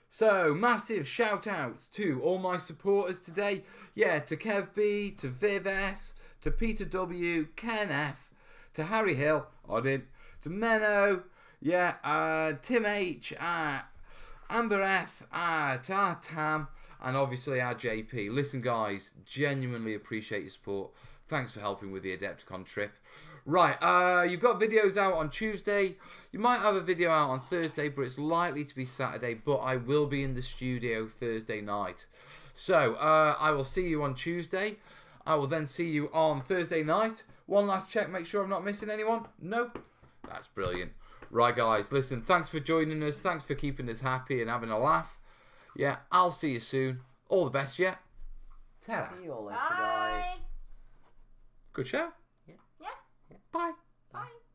So, massive shout outs to all my supporters today. Yeah, to Kev B, to Viv S, to Peter W, Ken F, to Harry Hill, Odin, to Menno, yeah, Tim H, Amber F, to our Tam, and obviously our JP. Listen, guys, genuinely appreciate your support. Thanks for helping with the Adepticon trip. Right, you've got videos out on Tuesday. You might have a video out on Thursday, but it's likely to be Saturday. But I will be in the studio Thursday night. So, I will see you on Tuesday. I will then see you on Thursday night. One last check, make sure I'm not missing anyone. Nope. That's brilliant. Right, guys, listen, thanks for joining us. Thanks for keeping us happy and having a laugh. Yeah, I'll see you soon. All the best, yeah? Ta-ra. See you all later, Bye. guys. Good show.